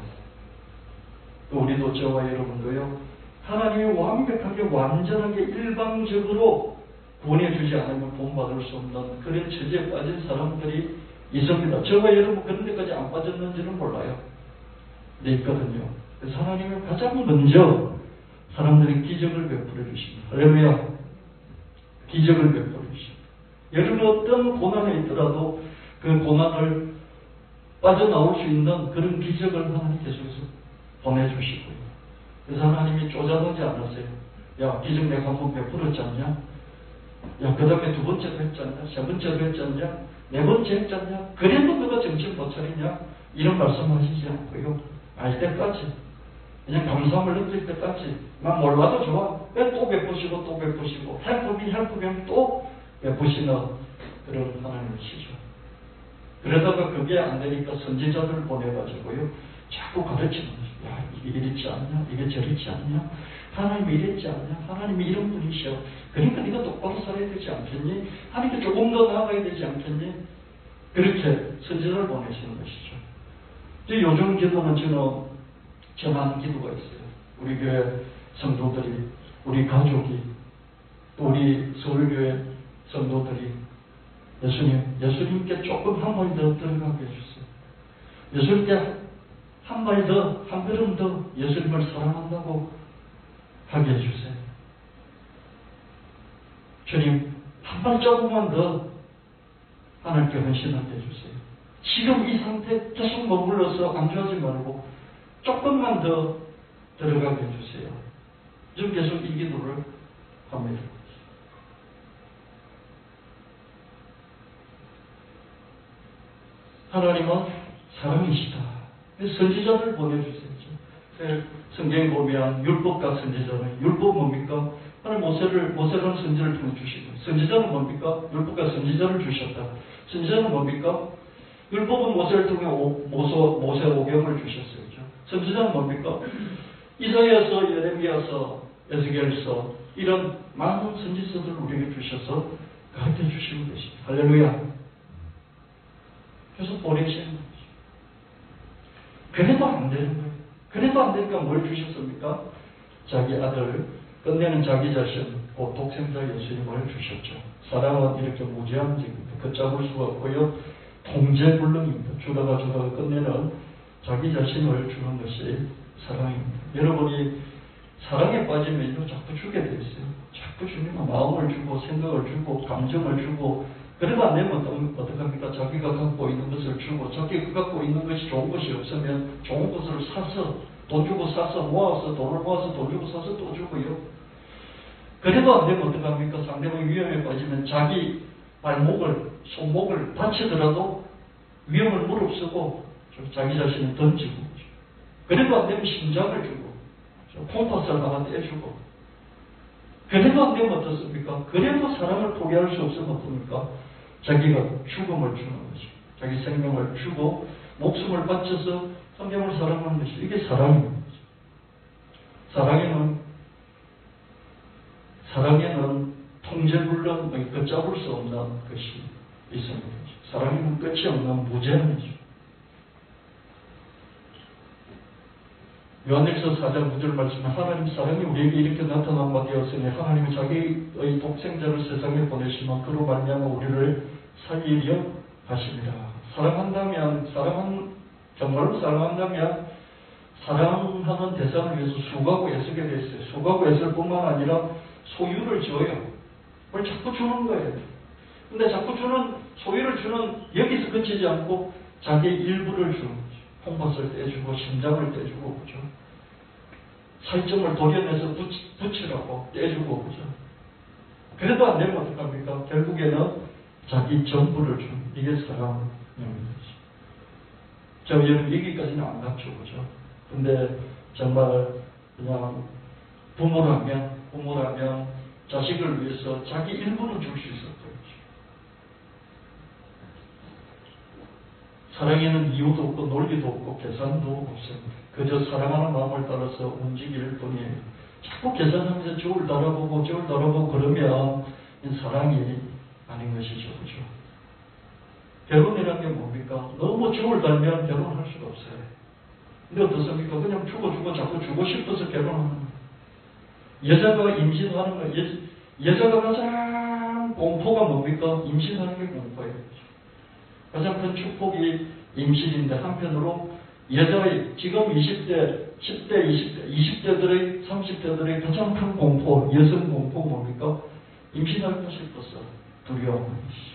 또 우리도 저와 여러분도요, 하나님이 완벽하게 완전하게 일방적으로 구원해주지 않으면 구원받을 수 없는 그런 처지에 빠진 사람들이 있습니다. 저와 여러분 그런 데까지 안 빠졌는지는 몰라요. 네, 있거든요. 그래서 하나님은 가장 먼저 사람들이 기적을 베풀어 주십니다. 할렐루야. 기적을 베풀어 주십니다. 여러분 어떤 고난에 있더라도 그 고난을 빠져나올 수 있는 그런 기적을 하나님 계속해서 보내주시고요. 그래서 하나님이 쪼잔하지 않으세요. 야, 기적 내가 한번 베풀었지 않냐? 야, 그 다음에 두 번째도 했지 않냐? 세 번째도 했지 않냐? 네 번째 했지 않냐? 그래도 너가 정신 못 차리냐? 이런 말씀하시지 않고요. 알 때까지, 그냥 감사함을 느낄 때까지, 난 몰라도 좋아. 왜 또 베푸시고 또 베푸시고, 헬프면 또 베푸시는 그런 하나님이시죠. 그러다가 그게 안 되니까 선지자들을 보내가지고요. 자꾸 가르치는 거죠. 야, 이게 이렇지 않냐? 이게 저렇지 않냐? 하나님이 이랬지 않냐? 하나님이 이런 분이셔. 그러니까 네가 똑바로 살아야 되지 않겠니? 하나님께 조금 더 나아가야 되지 않겠니? 그렇게 선지자를 보내시는 것이죠. 이제 요즘 기도는 저는 전하는 기도가 있어요. 우리 교회 성도들이, 우리 가족이, 또 우리 서울교회 성도들이 예수님께 조금 한 발 더 들어가게 해주세요. 예수님께 한 발 더, 한 걸음 더 예수님을 사랑한다고 하게 해주세요. 주님, 한 발 조금만 더 하나님께 헌신하게 해주세요. 지금 이 상태 계속 머물러서 안주하지 말고 조금만 더 들어가게 해주세요. 지금 계속 이 기도를 합니다. 하나님은 사랑이시다. 선지자를 보내주세요. 성경에 보면 율법과 선지자는, 율법 뭡니까? 하나님 모세라는 선지자를 통해 주시고, 선지자는 뭡니까? 율법과 선지자를 주셨다. 선지자는 뭡니까? 율법은 모세를 통해 모세 오경을 주셨어요. 선지자는 뭡니까? 이사야서, 예레미야서, 에스겔서 이런 많은 선지서들을 우리에게 주셔서 가르쳐 주시는 것입니다. 할렐루야. 그래서 보내시는 거죠. 그래도 안 되는 거예요. 그래도 안 되니까 뭘 주셨습니까? 자기 아들, 끝내는 자기 자신, 곧 독생자 예수님을 주셨죠. 사랑은 이렇게 무제한 적입니다. 걷잡을 수가 없고요. 통제불능입니다. 주다가 끝내는 자기 자신을 주는 것이 사랑입니다. 여러분이 사랑에 빠지면요, 자꾸 주게 돼 있어요. 자꾸 주면 마음을 주고, 생각을 주고, 감정을 주고, 그래도 안 되면 어떡합니까? 자기가 갖고 있는 것을 주고, 자기가 갖고 있는 것이 좋은 것이 없으면 좋은 것을 사서, 돈 주고 사서 모아서, 돈을 모아서 돈 주고 사서 또 주고요. 그래도 안 되면 어떡합니까? 상대방이 위험에 빠지면 자기 발목을, 손목을 다치더라도 위험을 무릅쓰고 자기 자신을 던지고, 그래도 안 되면 심장을 주고, 콩팥을 하나 떼주고, 그래도 안 되면 어떻습니까? 그래도 사랑을 포기할 수 없으면 어떻습니까? 자기가 죽음을 주는 것이, 자기 생명을 주고 목숨을 바쳐서 성경을 사랑하는 것이, 이게 사랑입니다. 사랑에는 통제불능, 걷잡을 수 없는 것이 있습니다. 사랑에는 끝이 없는 무제한이죠. 요한일서 4장 9절 말씀에 하나님 사랑이 우리에게 이렇게 나타난 바 되었으니 하나님이 자기의 독생자를 세상에 보내시면 그로 말미암아 우리를 살리려 하십니다. 정말로 사랑한다면 사랑하는 대상을 위해서 수고하고 애쓰게 됐어요. 수고하고 애쓸 뿐만 아니라 소유를 줘요. 그걸 자꾸 주는 거예요. 근데 자꾸 소유를 주는, 여기서 그치지 않고 자기 일부를 주는 거죠. 콩팥을 떼주고, 심장을 떼주고, 그죠? 살점을 도려내서 붙이라고 떼주고, 그죠? 그래도 안 되면 어떡합니까? 결국에는 자기 전부를 주는, 이게 사랑입니다. 여러분, 여기까지는 안 갔죠, 그죠? 근데 정말 그냥 부모라면 자식을 위해서 자기 일부는 줄 수 있었던 거죠. 사랑에는 이유도 없고 논리도 없고 계산도 없습니다. 그저 사랑하는 마음을 따라서 움직일 뿐이에요. 자꾸 계산하면서 저울 달아보고 그러면 사랑이 아닌 것이죠, 그죠? 결혼이라는 게 뭡니까? 너무 저울 달면 결혼할 수가 없어요. 근데 어떻습니까? 그냥 자꾸 주고 싶어서 결혼하는 거예요. 여자가 임신하는 거예요. 여자가 가장 공포가 뭡니까? 임신하는 게 공포예요. 가장 큰 축복이 임신인데, 한편으로 여자의 지금 20대, 10대, 20대들의, 30대들의 가장 큰 공포, 여성 공포 뭡니까? 임신하고 싶어서 두려워하는 것이죠.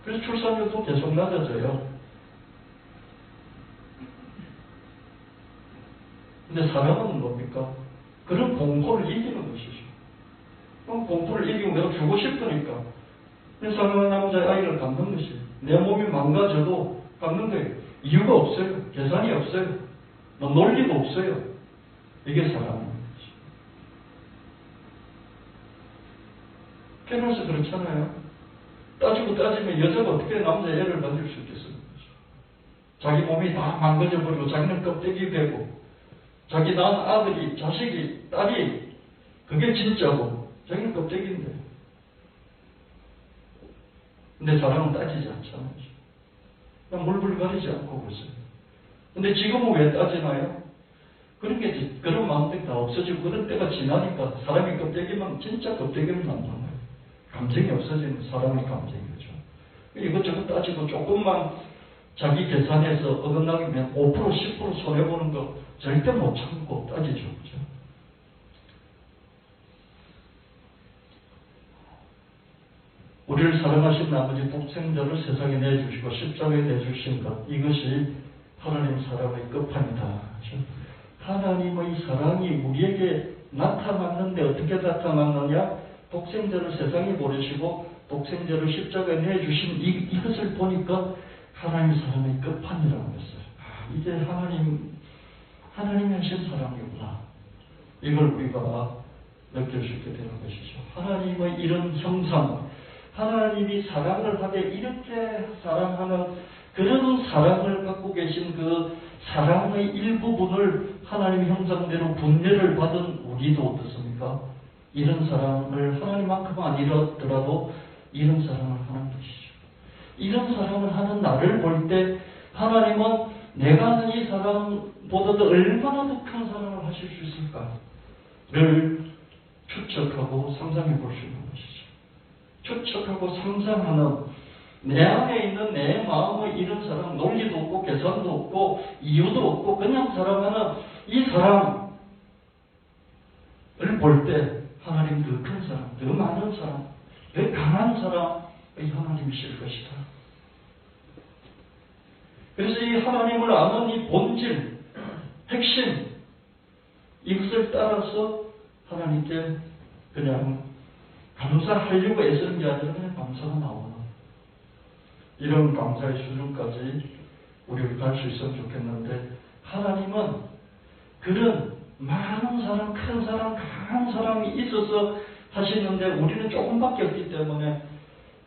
그래서 출산율도 계속 낮아져요. 근데 사랑은 뭡니까? 그런 공포를 이기는 것이죠. 그럼 공포를 이기고 내가 주고 싶으니까 사랑하는 남자의 아이를 갖는 것이에요. 내 몸이 망가져도 갖는 거예요. 이유가 없어요. 계산이 없어요. 논리도 없어요. 이게 사랑입니다. 결혼해서 그렇잖아요. 따지면 여자가 어떻게 남자 애를 만들 수 있겠습니까? 자기 몸이 다 망가져버리고 자기는 껍데기 되고 자기 낳은 아들이, 자식이, 딸이 그게 진짜고 자기는 껍데기인데. 근데 사랑은 따지지 않잖아요. 그냥 물불가리지 않고 그랬어요. 근데 지금은 왜 따지나요? 그런 마음들이 다 없어지고 그런 때가 지나니까 사람이 껍데기만, 진짜 껍데기만 남는 거예요. 감정이 없어지는 사람의 감정이죠. 이것저것 따지고 조금만 자기 계산해서 어긋나면 5%, 10% 손해보는 거 절대 못 참고 따지죠. 그죠? 우리를 사랑하신 나머지 독생자를 세상에 내주시고 십자가에 내주신 것, 이것이 하나님 사랑의 끝판이다. 그죠? 하나님의 사랑이 우리에게 나타났는데 어떻게 나타났느냐? 독생자를 세상에 보내시고 독생자를 십자가에 내주신 이것을 보니까 하나님 사랑의 끝판이라고 했어요. 이게 하나님이 하신 사랑이구나. 이걸 우리가 느낄 수 있게 되는 것이죠. 하나님의 이런 형상, 하나님이 사랑을 하되 이렇게 사랑하는 그런 사랑을 갖고 계신 그 사랑의 일부분을 하나님 형상대로 분례를 받은 우리도 어떻습니까? 이런 사랑을 하나님만큼 아니더라도 이런 사랑을 하는 것이죠. 이런 사랑을 하는 나를 볼 때 하나님은 내가 하는 이 사랑보다도 얼마나 더 큰 사랑을 하실 수 있을까를 추측하고 상상해 볼 수 있는 것이죠. 추측하고 상상하는 내 안에 있는 내 마음의 이런 사랑, 논리도 없고 계산도 없고 이유도 없고 그냥 사랑하는 이 사랑을 볼 때 하나님 더 큰 사랑, 더 많은 사랑, 더 강한 사랑의 하나님이실 것이다. 그래서 이 하나님을 아는 이 본질, 핵심, 이것을 따라서 하나님께 그냥 감사하려고 애쓰는 게 아니라 그냥 감사가 나오는 이런 감사의 수준까지 우리가 갈 수 있으면 좋겠는데 하나님은 그런 많은 사랑, 큰 사랑, 강한 사랑이 있어서 하시는데 우리는 조금밖에 없기 때문에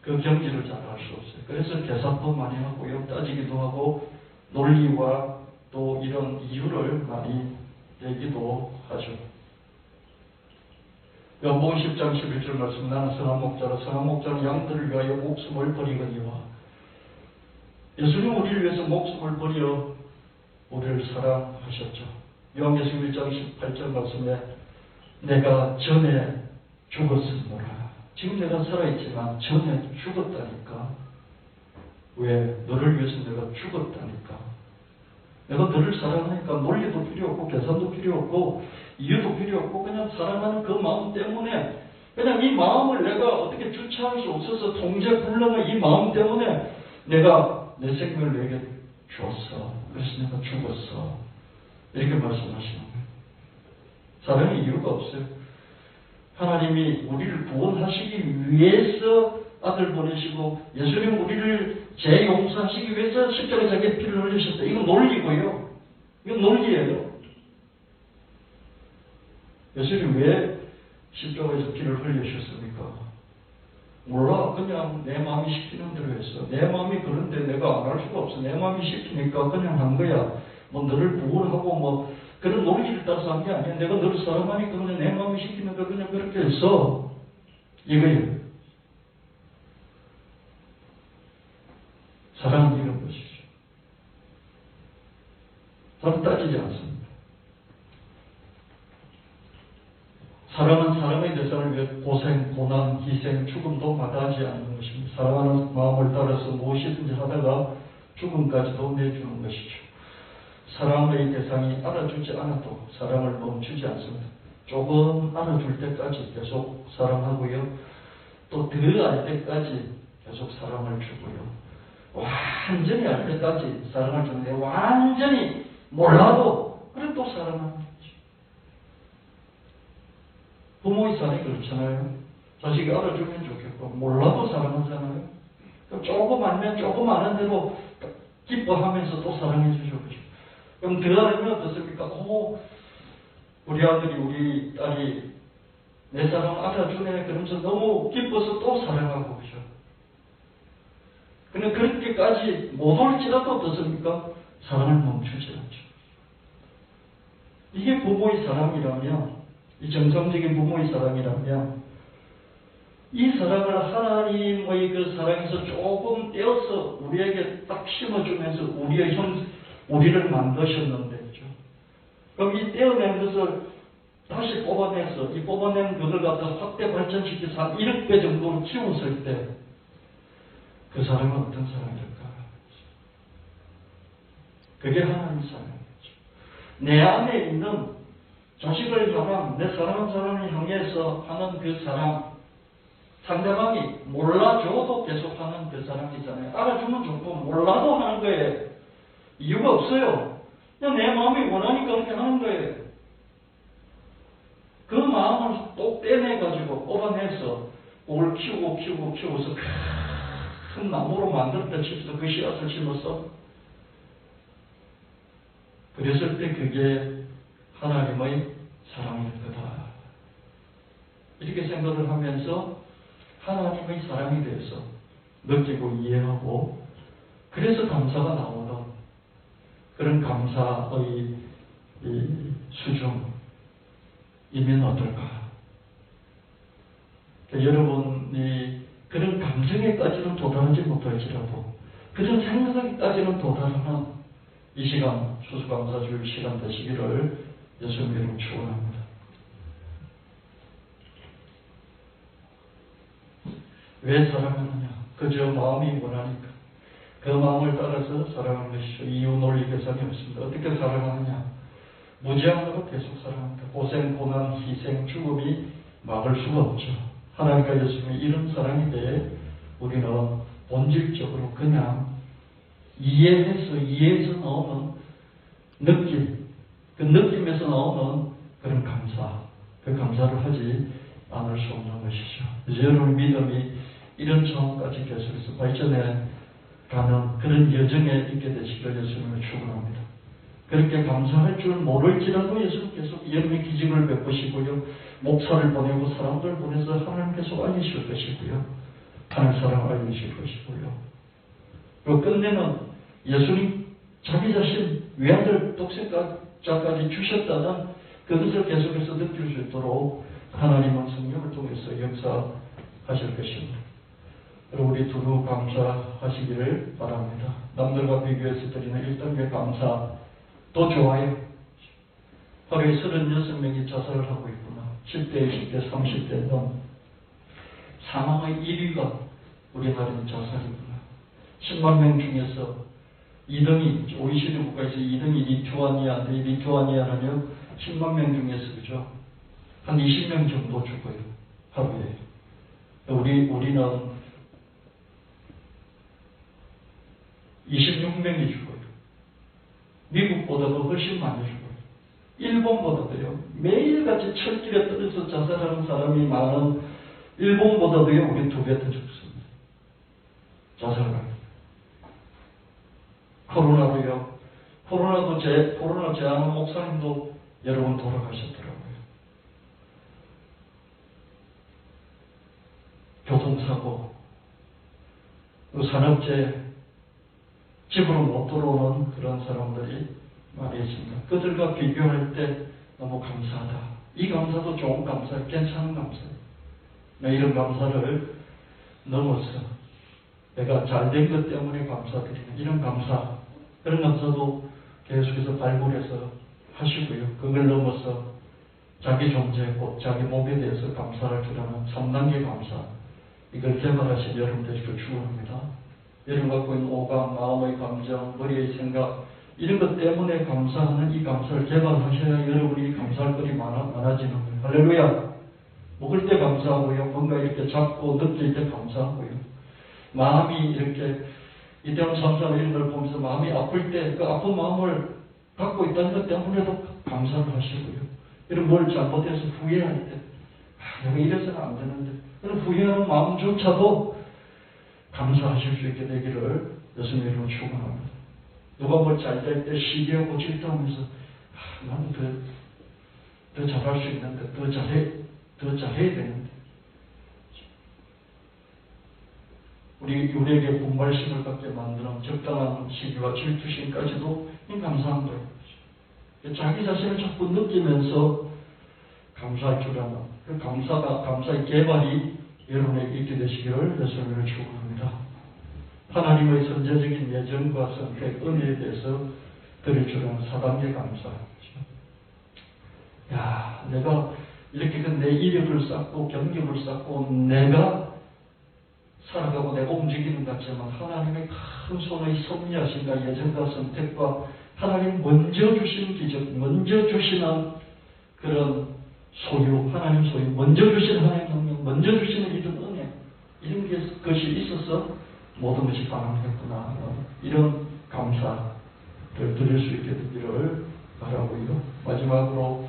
그 경지를 잘 알 수 없어요. 그래서 계산도 많이 하고요. 따지기도 하고 논리와 또 이런 이유를 많이 내기도 하죠. 요한복음 10장 11절 말씀 나는 선한 목자라 선한 목자는 양들을 위하여 목숨을 버리거니와 예수님 우리를 위해서 목숨을 버려 우리를 사랑하셨죠. 요한계시록 1장 18절 말씀에 내가 전에 죽었으므라. 지금 내가 살아있지만 전에 죽었다니까. 왜? 너를 위해서 내가 죽었다니까. 내가 너를 사랑하니까 논리도 필요 없고 계산도 필요 없고 이유도 필요 없고 그냥 사랑하는 그 마음 때문에 그냥 이 마음을 내가 어떻게 주체할 수 없어서 통제불능한 이 마음 때문에 내가 내 생명을 내게 줬어. 그래서 내가 죽었어. 이렇게 말씀하시는 거예요. 사랑의 이유가 없어요. 하나님이 우리를 구원하시기 위해서 아들 보내시고 예수님 우리를 재용서하시기 위해서 십자가에 자기의 피를 흘리셨다. 이건 논리고요. 이건 논리예요. 예수님 왜 십자가에서 피를 흘리셨습니까? 몰라. 그냥 내 마음이 시키는 대로 했어. 내 마음이 그런데 내가 안 할 수가 없어. 내 마음이 시키니까 그냥 한 거야. 뭐 너를 구원하고 뭐 그런 논리를 따라서 한 게 아니야. 내가 너를 사랑하니까 그냥 내 마음이 시키는 걸 그냥 그렇게 했어. 이거예요. 사랑은 이런 것이죠. 저는 따지지 않습니다. 사랑은 사랑의 대상을 위해 고생, 고난, 희생, 죽음도 마다하지 않는 것입니다. 사랑하는 마음을 따라서 무엇이든지 하다가 죽음까지도 내주는 것이죠. 사랑의 대상이 알아주지 않아도 사랑을 멈추지 않습니다. 조금 알아줄 때까지 계속 사랑하고요. 또 더 알 때까지 계속 사랑을 주고요. 완전히 알 때까지 사랑을 주는데 완전히 몰라도 그래 또 사랑하는 거죠. 부모의 사랑이 그렇잖아요. 자식이 알아주면 좋겠고 몰라도 사랑하잖아요. 조금 알면 조금 아는 대로 기뻐하면서 또 사랑해 주죠. 그럼 더 알면 어떻습니까? 우리 아들이 우리 딸이 내 사랑 알아주네 그러면서 너무 기뻐서 또 사랑하고 그죠. 근데 그렇게까지 못 올지라도 어떻습니까? 사랑을 멈추지 않죠. 이게 부모의 사랑이라면, 이 정상적인 부모의 사랑이라면, 이 사랑을 하나님의 그 사랑에서 조금 떼어서 우리에게 딱 심어주면서 우리를 만드셨는데, 그럼 이 떼어낸 것을 다시 뽑아내서 이 뽑아낸 것을 갖다 확대 발전시켜서 한 1억 배 정도로 키웠을 때 그 사랑은 어떤 사랑일까? 그게 하나님의 사랑이죠. 내 안에 있는 자식을 향한 내 사랑하는 사람을 향해서 하는 그 사랑, 상대방이 몰라줘도 계속하는 그 사랑이잖아요. 알아주면 좋고 몰라도 하는 거예요. 이유가 없어요. 그냥 내 마음이 원하니까 그렇게 하는 거예요. 그 마음을 또 떼내가지고 뽑아내서 그걸 키워서 큰 나무로 만들었다 칩시다. 그 씨앗을 심어서 그랬을 때 그게 하나님의 사랑일 거다. 이렇게 생각을 하면서 하나님의 사랑에 대해서 느끼고 이해하고 그래서 감사가 나오는 그런 감사의 수준이면 어떨까? 그러니까 여러분이 그런 감정에까지는 도달하지 못할지라도 그런 생각에까지는 도달하는 이 시간 추수감사주일 시간 되시기를 예수님 이름으로 축원합니다. 왜 사랑하느냐? 그저 마음이 원하니까. 그 마음을 따라서 사랑하는 것이죠. 이유 논리 계산이 없습니다. 어떻게 사랑하느냐? 무제한으로 계속 사랑합니다. 고생, 고난, 희생, 죽음이 막을 수가 없죠. 하나님과 예수님의 이런 사랑에 대해 우리는 본질적으로 그냥 이해에서 나오는 느낌, 그 느낌에서 나오는 그런 감사, 그 감사를 하지 않을 수 없는 것이죠. 이제 여러분 믿음이 이런 차원까지 계속해서 발전해 가는 그런 여정에 있게 되시기를 예수님을 축원합니다. 그렇게 감사할 줄 모를지라도 예수님께서 여러분의 기적을 베푸시고요, 목사를 보내고 사람들 보내서 하나님 계속 알리실 것이고요, 하나님 사랑을 알리실 것이고요. 그리고 끝내는 예수님 자기 자신 외아들 독생자까지 주셨다는 그것을 계속해서 느낄 수 있도록 하나님은 성령을 통해서 역사하실 것입니다. 그리고 우리 두루 감사하시기를 바랍니다. 남들과 비교해서 드리는 1단계 감사도 좋아요. 하루에 36명이 자살을 하고 있구나. 10대, 20대, 30대는 사망의 1위가 우리나라의 자살이구나. 10만 명 중에서 2등이, OECD 국가에서 2등이 리투아니아인데, 리투아니아는요, 10만 명 중에서, 그죠? 한 20명 정도 죽어요. 하루에. 우리는 26명이 죽어요. 미국보다도 훨씬 많이 죽어요. 일본보다도요. 매일같이 철길에 떨어져 자살하는 사람이 많은 일본보다도요. 우리 2배 더 죽습니다. 자살을. 코로나로요. 코로나 제한한 목사님도 여러 번 돌아가셨더라고요. 교통사고, 산업재해, 집으로 못 들어오는 그런 사람들이 많이 있습니다. 그들과 비교할 때 너무 감사하다. 이 감사도 좋은 감사예요. 괜찮은 감사예요. 이런 감사를 넘어서 내가 잘된 것 때문에 감사드리는 이런 감사, 그런 감사도 계속해서 발굴해서 하시고요. 그걸 넘어서 자기 존재, 곧 자기 몸에 대해서 감사를 드리는 3단계 감사, 이걸 개발하신 여러분들이 축원합니다. 여러분 갖고 있는 오감, 마음의 감정, 머리의 생각, 이런 것 때문에 감사하는 이 감사를 개발하셔야 여러분이 감사할 것이 많아지는 거예요. 할렐루야! 먹을 때 감사하고요. 뭔가 이렇게 잡고 느낄 때 감사하고요. 마음이 이렇게 이태원 참사 이런 걸 보면서 마음이 아플 때 그 아픈 마음을 갖고 있다는 것 때문에도 감사를 하시고요. 이런 뭘 잘못해서 후회할 때 내가 이래서는 안 되는데 그런 후회하는 마음조차도 감사하실 수 있게 되기를 예수님 이름으로 축원합니다. 누가 뭘 잘 될 때 시기하고 질투하면서 나는 더 잘할 수 있는데 더 잘해야 되는데 우리에게 분발심을 갖게 만드는 적당한 시기와 질투심까지도 이 감사한 거예요. 자기 자신을 자꾸 느끼면서 감사할 줄 아는 그 감사의 개발이 여러분에게 있게 되시기를 예수님으로 축원합니다. 하나님의 선제적인 예정과 선택, 은혜에 대해서 드릴 줄 아는 4단계 감사. 야, 내가 이렇게 내 이력을 쌓고 경력을 쌓고 내가 살아가고 내가 움직이는 것 같지만 하나님의 큰 손의 섭리하심과 예정과 선택과 하나님 먼저 주신 기적, 먼저 주시는 그런 소유, 하나님 소유, 먼저 주신 하나님 능력, 먼저 주시는 이런 은혜, 이런 것이 있어서 모든 것이 가능했구나. 이런 감사를 드릴 수 있게 되기를 바라고요. 마지막으로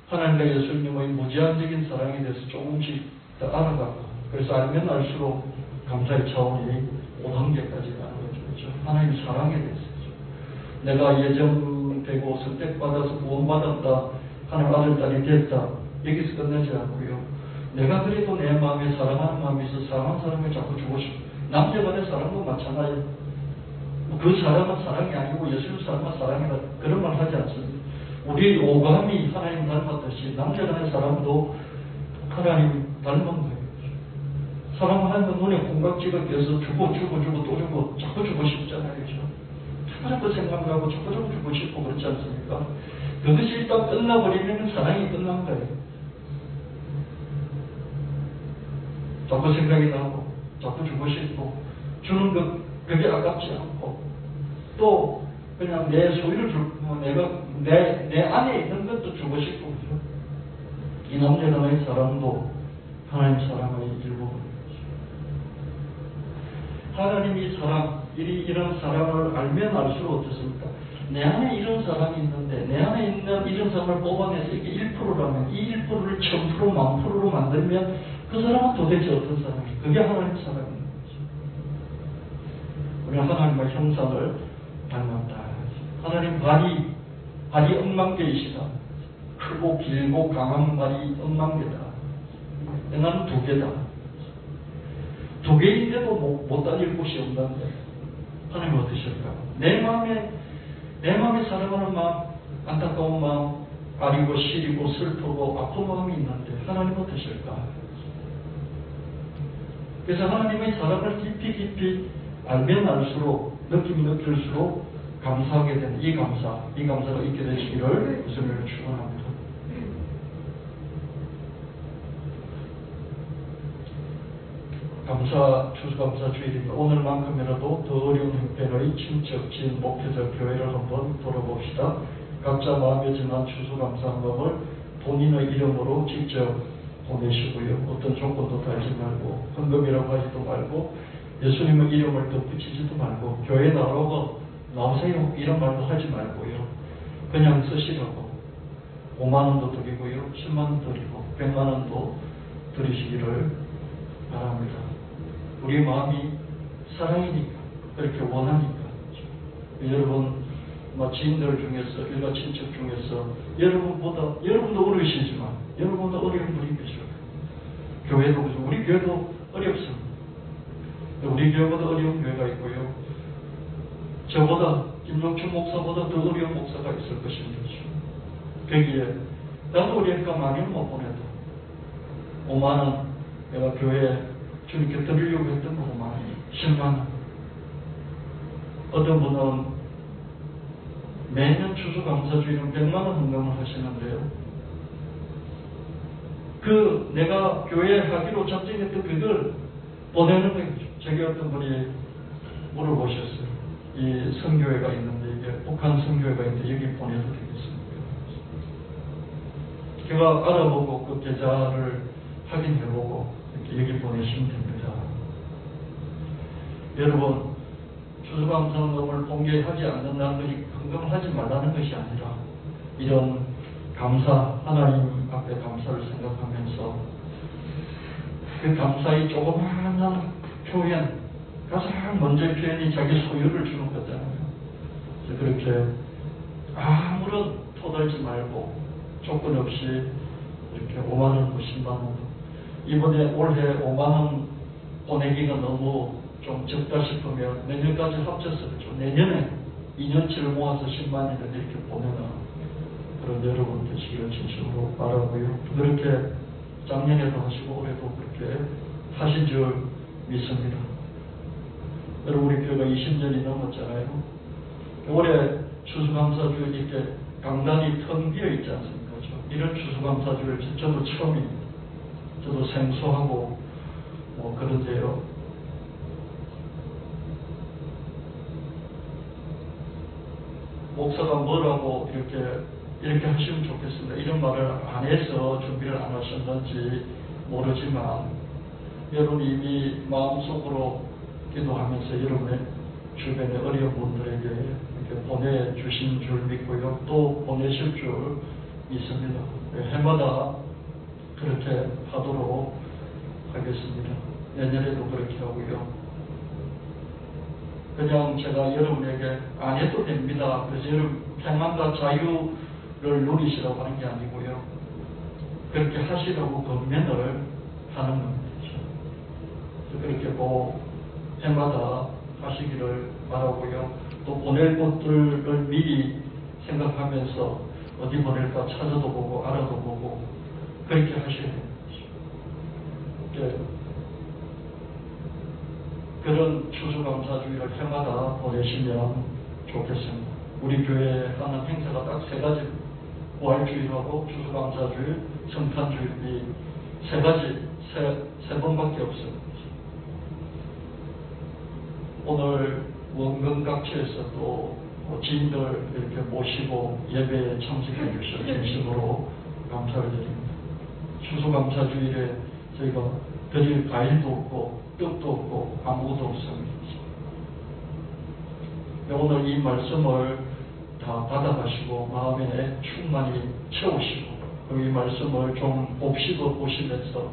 하나님과 예수님의 무제한적인 사랑에 대해서 조금씩 더 알아가고, 그래서 알면 알수록 감사의 차원이 5단계까지 가는 거죠. 그렇죠? 하나님 사랑에 대해서죠. 내가 예정되고 선택받아서 구원받았다, 하나님 아들, 딸이 됐다, 여기서 끝나지 않고요. 내가 그래도 내 마음에 사랑하는 마음이 있어 사랑하는 사람을 자꾸 주고 싶어. 남녀간의 사랑도 마찬가지예요. 그 사랑은 사랑이 아니고 예수님 사랑은 사랑이다, 그런 말 하지 않습니다. 우리 오감이 하나님 닮았듯이 남녀간의 사랑도 하나님 닮은 거예요. 사랑하는 눈에 콩깍지가 껴서 주고 또 주고 자꾸 주고 싶잖아요. 그렇죠? 자꾸 생각하고 자꾸 주고 싶고 그렇지 않습니까? 그것이 일단 끝나버리면 사랑이 끝난 거예요. 자꾸 생각이 나고 자꾸 주고 싶고 주는 것 그게 아깝지 않고 또 그냥 내 소유를 내가 내 안에 있는 것도 주고 싶고 그죠? 이 남녀간의 사랑도 하나님 사랑의 일부분입니다. 하나님이 사랑, 이런 사랑을 알면 알수록 어떻습니까? 내 안에 이런 사랑이 있는데 내 안에 있는 이런 사랑을 뽑아내서 이게 1%라면 이 1%를 1000%, 10,000%로 만들면 그 사람은 도대체 어떤 사람이에요? 그게 하나님 사랑인 거죠. 우리는 하나님의 형상을 닮았다. 하나님 발이 억만개이시다. 크고 길고 강한 발이 억만개다. 나는 2개다. 2개인데도 못 다닐 곳이 없는데 하나님 어떠실까? 내 마음에 사랑하는 마음, 안타까운 마음, 아리고 시리고 슬프고 아픈 마음이 있는데 하나님 어떠실까? 그래서 하나님의 사랑을 깊이 알면 알수록 느낄수록 감사하게 되는 이 감사가 있게 되시기를 예수님을 축원합니다. 추수감사 주일입니다. 오늘만큼이라도 더 어려운 형편의 친척, 지인, 목회자, 교회를 한번 돌아봅시다. 각자 마음에 지난 추수감사함을 본인의 이름으로 직접 보내시고요. 어떤 조건도 달지 말고 헌금이라고 하지도 말고 예수님의 이름을 덧붙이지도 말고 교회 나오세요 이런 말도 하지 말고요. 그냥 쓰시라고 5만 원도 드리고요. 10만 원 드리고 100만 원도 드리시기를 바랍니다. 우리 마음이 사랑이니까 그렇게 원하니까 여러분 지인들 중에서 일가 친척 중에서 여러분도 어려우시지만 여러분도 어려운 분이 계셔요. 교회도 그렇죠. 우리 교회도 어렵습니다. 우리 교회보다 어려운 교회가 있고요. 저보다 김종춘 목사보다 더 어려운 목사가 있을 것입니다. 거기에 나도 어려니까 많이 못 보내도 5만 원 내가 교회에 주님께 드리려고 했던 거 5만 원, 10만 원. 어떤 분은 매년 추수감사주일은 100만 원 헌금을 하시는데요. 내가 교회에 하기로 작정했던 그걸 보내는 거예요. 저기 어떤 분이 물어보셨어요. 이 선교회가 있는데 이게 북한 선교회가 있는데 여기 보내도 되겠습니까? 제가 알아보고 그 계좌를 확인해보고 이렇게 여기 보내시면 됩니다. 여러분 추수감사헌금을 공개하지 않는다는 것이 헌금을 하지 말라는 것이 아니라 이런 하나님 앞에 감사를 생각하면서 그 감사의 조그마한 표현, 가장 먼저 표현이 자기 소유를 주는 거잖아요. 그렇게 아무런 토달지 말고 조건 없이 이렇게 5만 원, 10만 원. 이번에 올해 5만 원 보내기가 너무 좀 적다 싶으면 내년까지 합쳐서 그렇죠. 내년에 2년치를 모아서 10만 원을 이렇게 보내나 그런 여러분 되시기를 진심으로 바라고요. 그렇게 작년에도 하시고 올해도 그렇게 하신 줄 믿습니다. 여러분 우리 교회가 20년이 넘었잖아요. 올해 추수감사주일 이렇게 강단이 텅 비어 있지 않습니까? 이런 추수감사주일 저도 처음입니다. 저도 생소하고 뭐 그런데요. 목사가 뭐라고 이렇게 하시면 좋겠습니다. 이런 말을 안 해서 준비를 안 하셨는지 모르지만 여러분 이미 마음속으로 기도하면서 여러분의 주변의 어려운 분들에게 이렇게 보내주신 줄 믿고요. 또 보내실 줄 믿습니다. 해마다 그렇게 하도록 하겠습니다. 내년에도 그렇게 하고요. 그냥 제가 여러분에게 안 해도 됩니다. 그래서 여러분 평안과 자유를 누리시라고 하는 게 아니고요. 그렇게 하시라고 권면을 하는 겁니다. 그렇게 뭐 해마다 하시기를 바라고요. 또 보낼 곳들을 미리 생각하면서 어디 보낼까 찾아도 보고 알아도 보고 그렇게 하셔야 됩니다. 그런 추수감사주의를 해마다 보내시면 좋겠습니다. 우리 교회에 하는 행사가 딱 세 가지, 부활주일하고 추수감사주일, 성탄주일이 세 가지, 세 번밖에 없습니다. 오늘 원근각처에서 또 지인들 이렇게 모시고 예배에 참석해 주셔서 진심으로 감사를 드립니다. 추수감사주일에 저희가 드릴 과일도 없고 뜻도 없고 아무것도 없습니다. 오늘 이 말씀을 다 받아가시고 마음에 충만히 채우시고 그리고 이 말씀을 좀 보시면서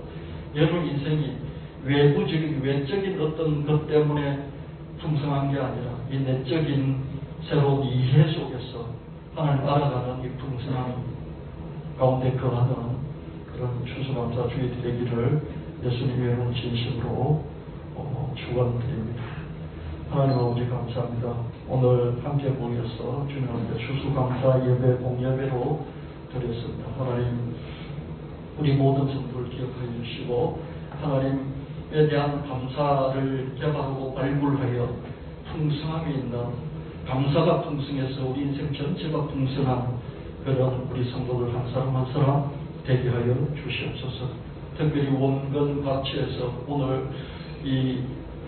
여러분 인생이 외부적인 외적인 어떤 것 때문에 풍성한 게 아니라 이 내적인 새로운 이해 속에서 하나님 알아가는 이 풍성함 가운데 거하는 그런 추수감사주일이 되기를 예수님의 이름 진심으로 축원드립니다. 하나님 아버지 감사합니다. 오늘 함께 모여서 주님 앞에 추수감사 예배 공예배로 드렸습니다. 하나님 우리 모든 성도를 기억하여 주시고 하나님에 대한 감사를 개발하고 발굴하여 풍성함이 있는 감사가 풍성해서 우리 인생 전체가 풍성한 그런 우리 성도들 한 사람 한 사람 되게 하여 주시옵소서. 특별히 원근각처에서 오늘 이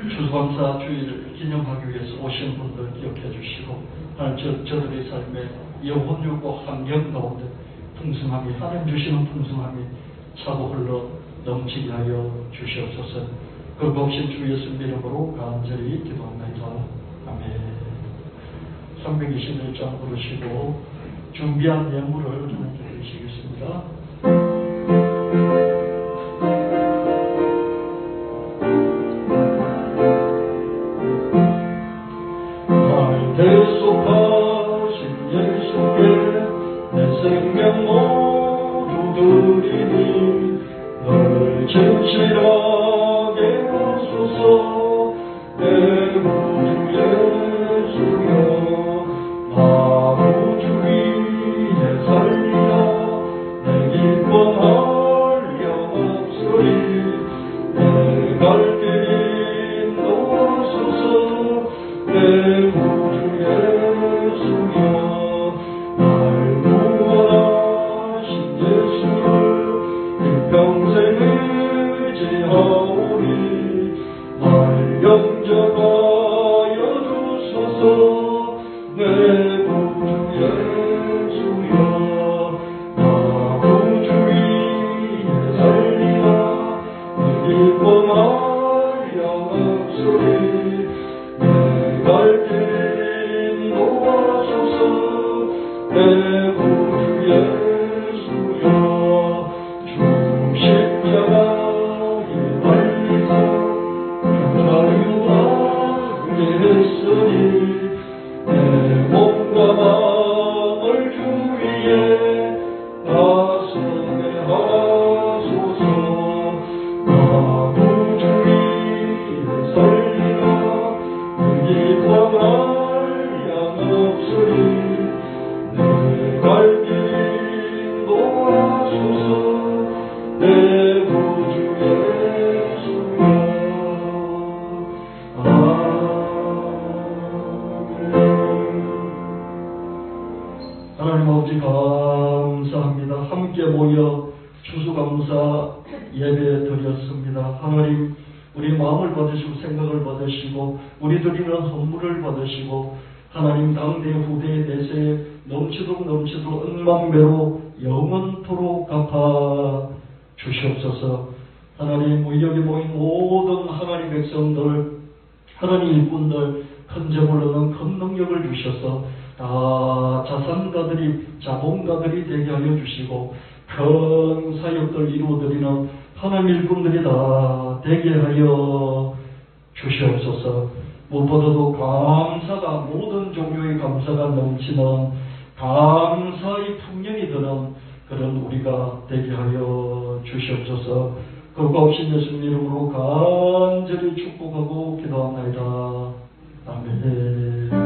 추수감사 주일 기념하기 위해서 오신 분들 기억해 주시고 하나님 저들의 삶에 영혼유고 환경 가운데 풍성함이 하나님 주시는 풍성함이 차고 흘러 넘치게 하여 주시옵소서. 그 없인 주 예수님 이름으로 간절히 기도합니다. 아멘. 321장 부르시고 준비한 예물을 하나님께 드리시겠습니다. 대속하신 예수께 내 생명 모두 드리니 널 진실하게 하소서. 내 구주 예수여 나 구주 위에 살리라. 내 기뻐하려 없으리. 내 갈 길 인도하소서. 내 구주 예수여 날 구원하신 예수를 일평생 의지하오리. 날 영접하여 주소서. 내 구주 예수여 나 구주 위에 살리라. 내 기뻐하려 없으리. 갈 길 인도하소서. 내 구주 예수여 주 십자가에 드렸습니다. 하나님, 우리 마음을 받으시고 생각을 받으시고 우리 드리는 헌물을 받으시고 하나님 당대 후대 내세에 넘치도록 억만배로 영원토록 갚아 주시옵소서. 하나님, 우리 여기 모인 모든 하나님 백성들, 하나님 일꾼들, 큰 재물 얻는 큰 능력을 주셔서 다 자본가들이 되게 하여 주시고 큰 사역들 이루어드리는 하나님 일꾼들이 다 되게 하여 주시옵소서. 무엇보다도 감사가, 모든 종류의 감사가 넘치는 감사의 풍년이 드는 그런 우리가 되게 하여 주시옵소서. 그것 없이 예수님 이름으로 간절히 축복하고 기도합니다. 아멘.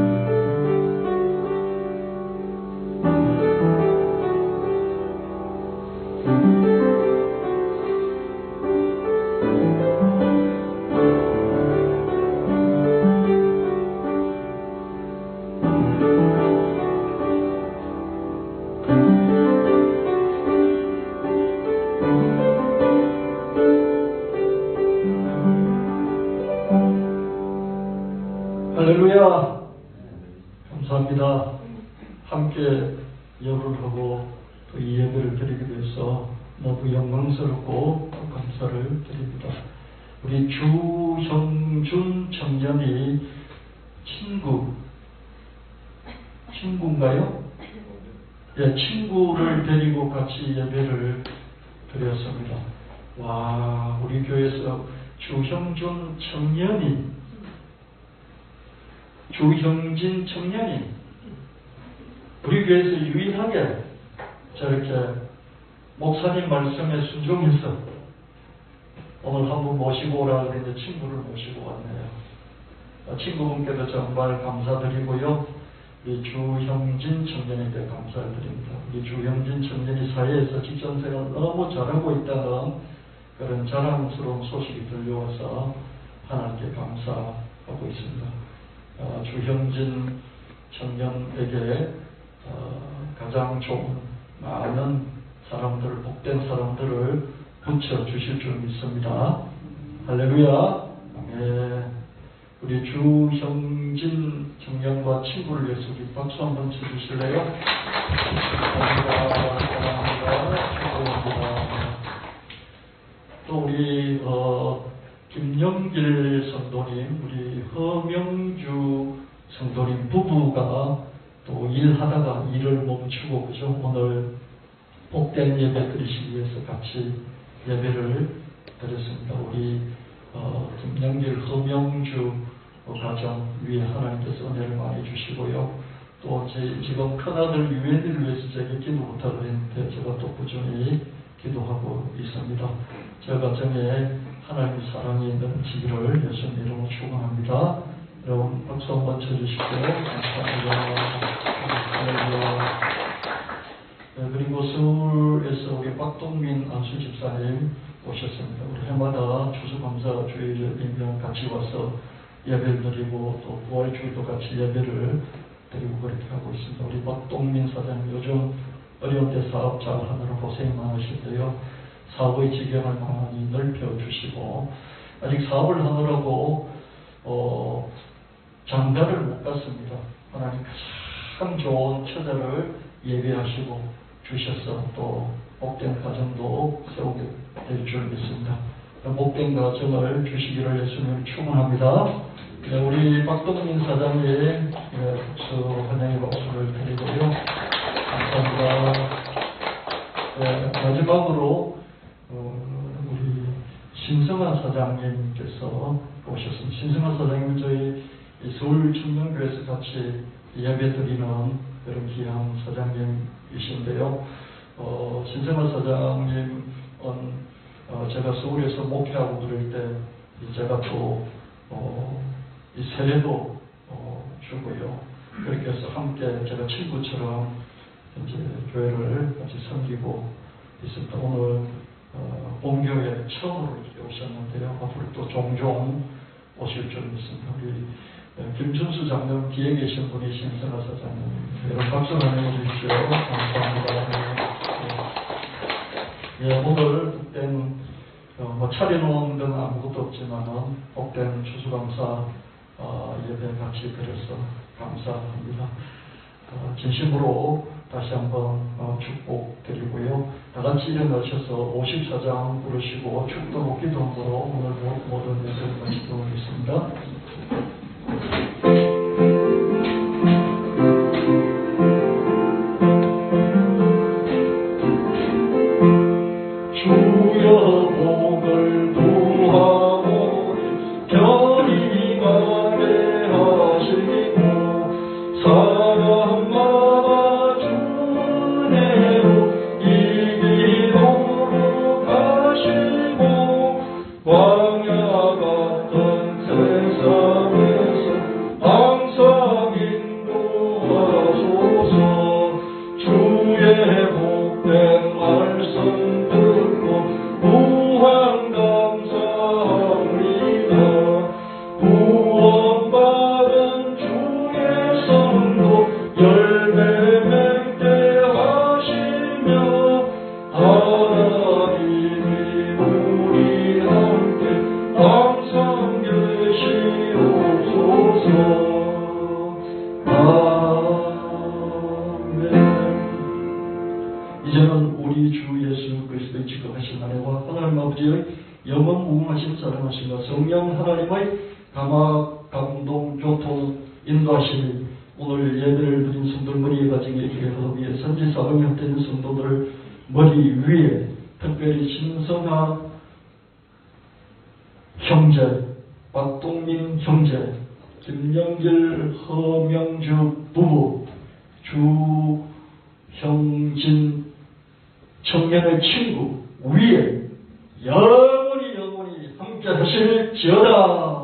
할렐루야. 감사합니다. 함께 예배를 하고 또 이 예배를 드리게 돼서 너무 영광스럽고 감사를 드립니다. 우리 주형준 청년이 친구인가요? 예, 친구를 데리고 같이 예배를 드렸습니다. 와, 우리 교회에서 주형준 주형진 청년이 우리 교회에서 유일하게 저렇게 목사님 말씀에 순종해서 오늘 한번 모시고 오라 그랬는데 친구를 모시고 왔네요. 친구분께도 정말 감사드리고요. 우리 주형진 청년에게 감사를 드립니다. 우리 주형진 청년이 사회에서 직장생활을 너무 잘하고 있다는 그런 자랑스러운 소식이 들려와서 하나님께 감사하고 있습니다. 주형진 청년에게 가장 좋은 많은 사람들, 복된 사람들을 붙여주실 줄 믿습니다. 할렐루야. 아멘. 우리 주형진 청년과 친구를 위해서 우리 박수 한번 쳐주실래요? 감사합니다. 축복합니다. 또 우리 김영길 성도님, 우리 허명주 성도님 부부가 또 일하다가 일을 멈추고 그죠? 오늘 복된 예배 드리시기 위해서 같이 예배를 드렸습니다. 우리 김영길 허명주 가정 위에 하나님께서 은혜를 많이 주시고요. 또 지금 큰아들 유엔이를 위해서 제가 기도 못하고 했는데 제가 또 꾸준히 기도하고 있습니다. 제 가정에 하나님의 사랑이 넘치기를 예수님 이름으로 축원합니다. 여러분 박수 한번 쳐주시고요. 감사합니다. 네, 그리고 서울에서 우리 박동민 안수 집사님 오셨습니다. 우리 해마다 추수감사 주일이면 같이 와서 예배를 드리고 또 부활주일도 같이 예배를 드리고 그렇게 하고 있습니다. 우리 박동민 사장님 요즘 어려운 때 사업 잘 하느라 고생 많으신데요. 사업의 지경을 많이 넓혀주시고 아직 사업을 하느라고 장가를 못 갔습니다. 하나님 가장 좋은 처자를 예비하시고 주셔서 또 복된 가정도 세우게 될 줄 믿습니다. 복된 가정을 주시기를 예수님을 축원합니다. 네, 우리 박동민 사장님 박수 환영의 박수를 드리고요. 감사합니다. 네, 마지막으로 우리 신성환 사장님께서 오셨습니다. 신성환 사장님은 저희 서울 청년교회에서 같이 예배드리는 그런 귀한 사장님이신데요. 신성환 사장님은 제가 서울에서 목회하고 그럴 때 제가 또 이 세례도 주고요. 그렇게 해서 함께 제가 친구처럼 이제 교회를 같이 섬기고 있습니다. 오늘 본교회 처음으로 이렇게 오셨는데요. 앞으로 또 종종 오실 줄 믿습니다. 우리 김준수 장로님 뒤에 계신 분이 신성하 사장님. 여러분 박수 한번 해주십시오. 감사합니다. 예, 오늘 복된 뭐 차려놓은 건 아무것도 없지만은 복된 추수감사 예배 같이 드려서 감사합니다. 진심으로 다시 한번 축복드리고요. 다 같이 일어나셔서 54장 부르시고 축도 기도함으로 오늘 모든 예배를 마치도록 하겠습니다. 주여 복을 구하오니 편히 가게 하시고 사람마다 주내로 이기도록 하시고 광야 같은 세상에서 항상 인도하소서. 주의 복된 말씀 듣고 무한 감사합니다. 구원받은 주의 성도 열매 맺게 하시며 하나님이 우리 함께 항상 계시옵소서. 아멘. 이제는 우리 주 예수 그리스도의 지극하신 나라와 하나님 아버지의 영원 무궁하신 사랑하심과 성령 하나님의 감화 감동 교통 인도하심이 오늘 예배를 드린 성도들 머리에 가진 예배를 위해 선지사방에 흩어진 성도들 머리 위에 특별히 신성아 형제, 박동민 형제, 김영길 허명주 부부, 주형진 청년의 친구 위에 영원히 함께 하실지어다.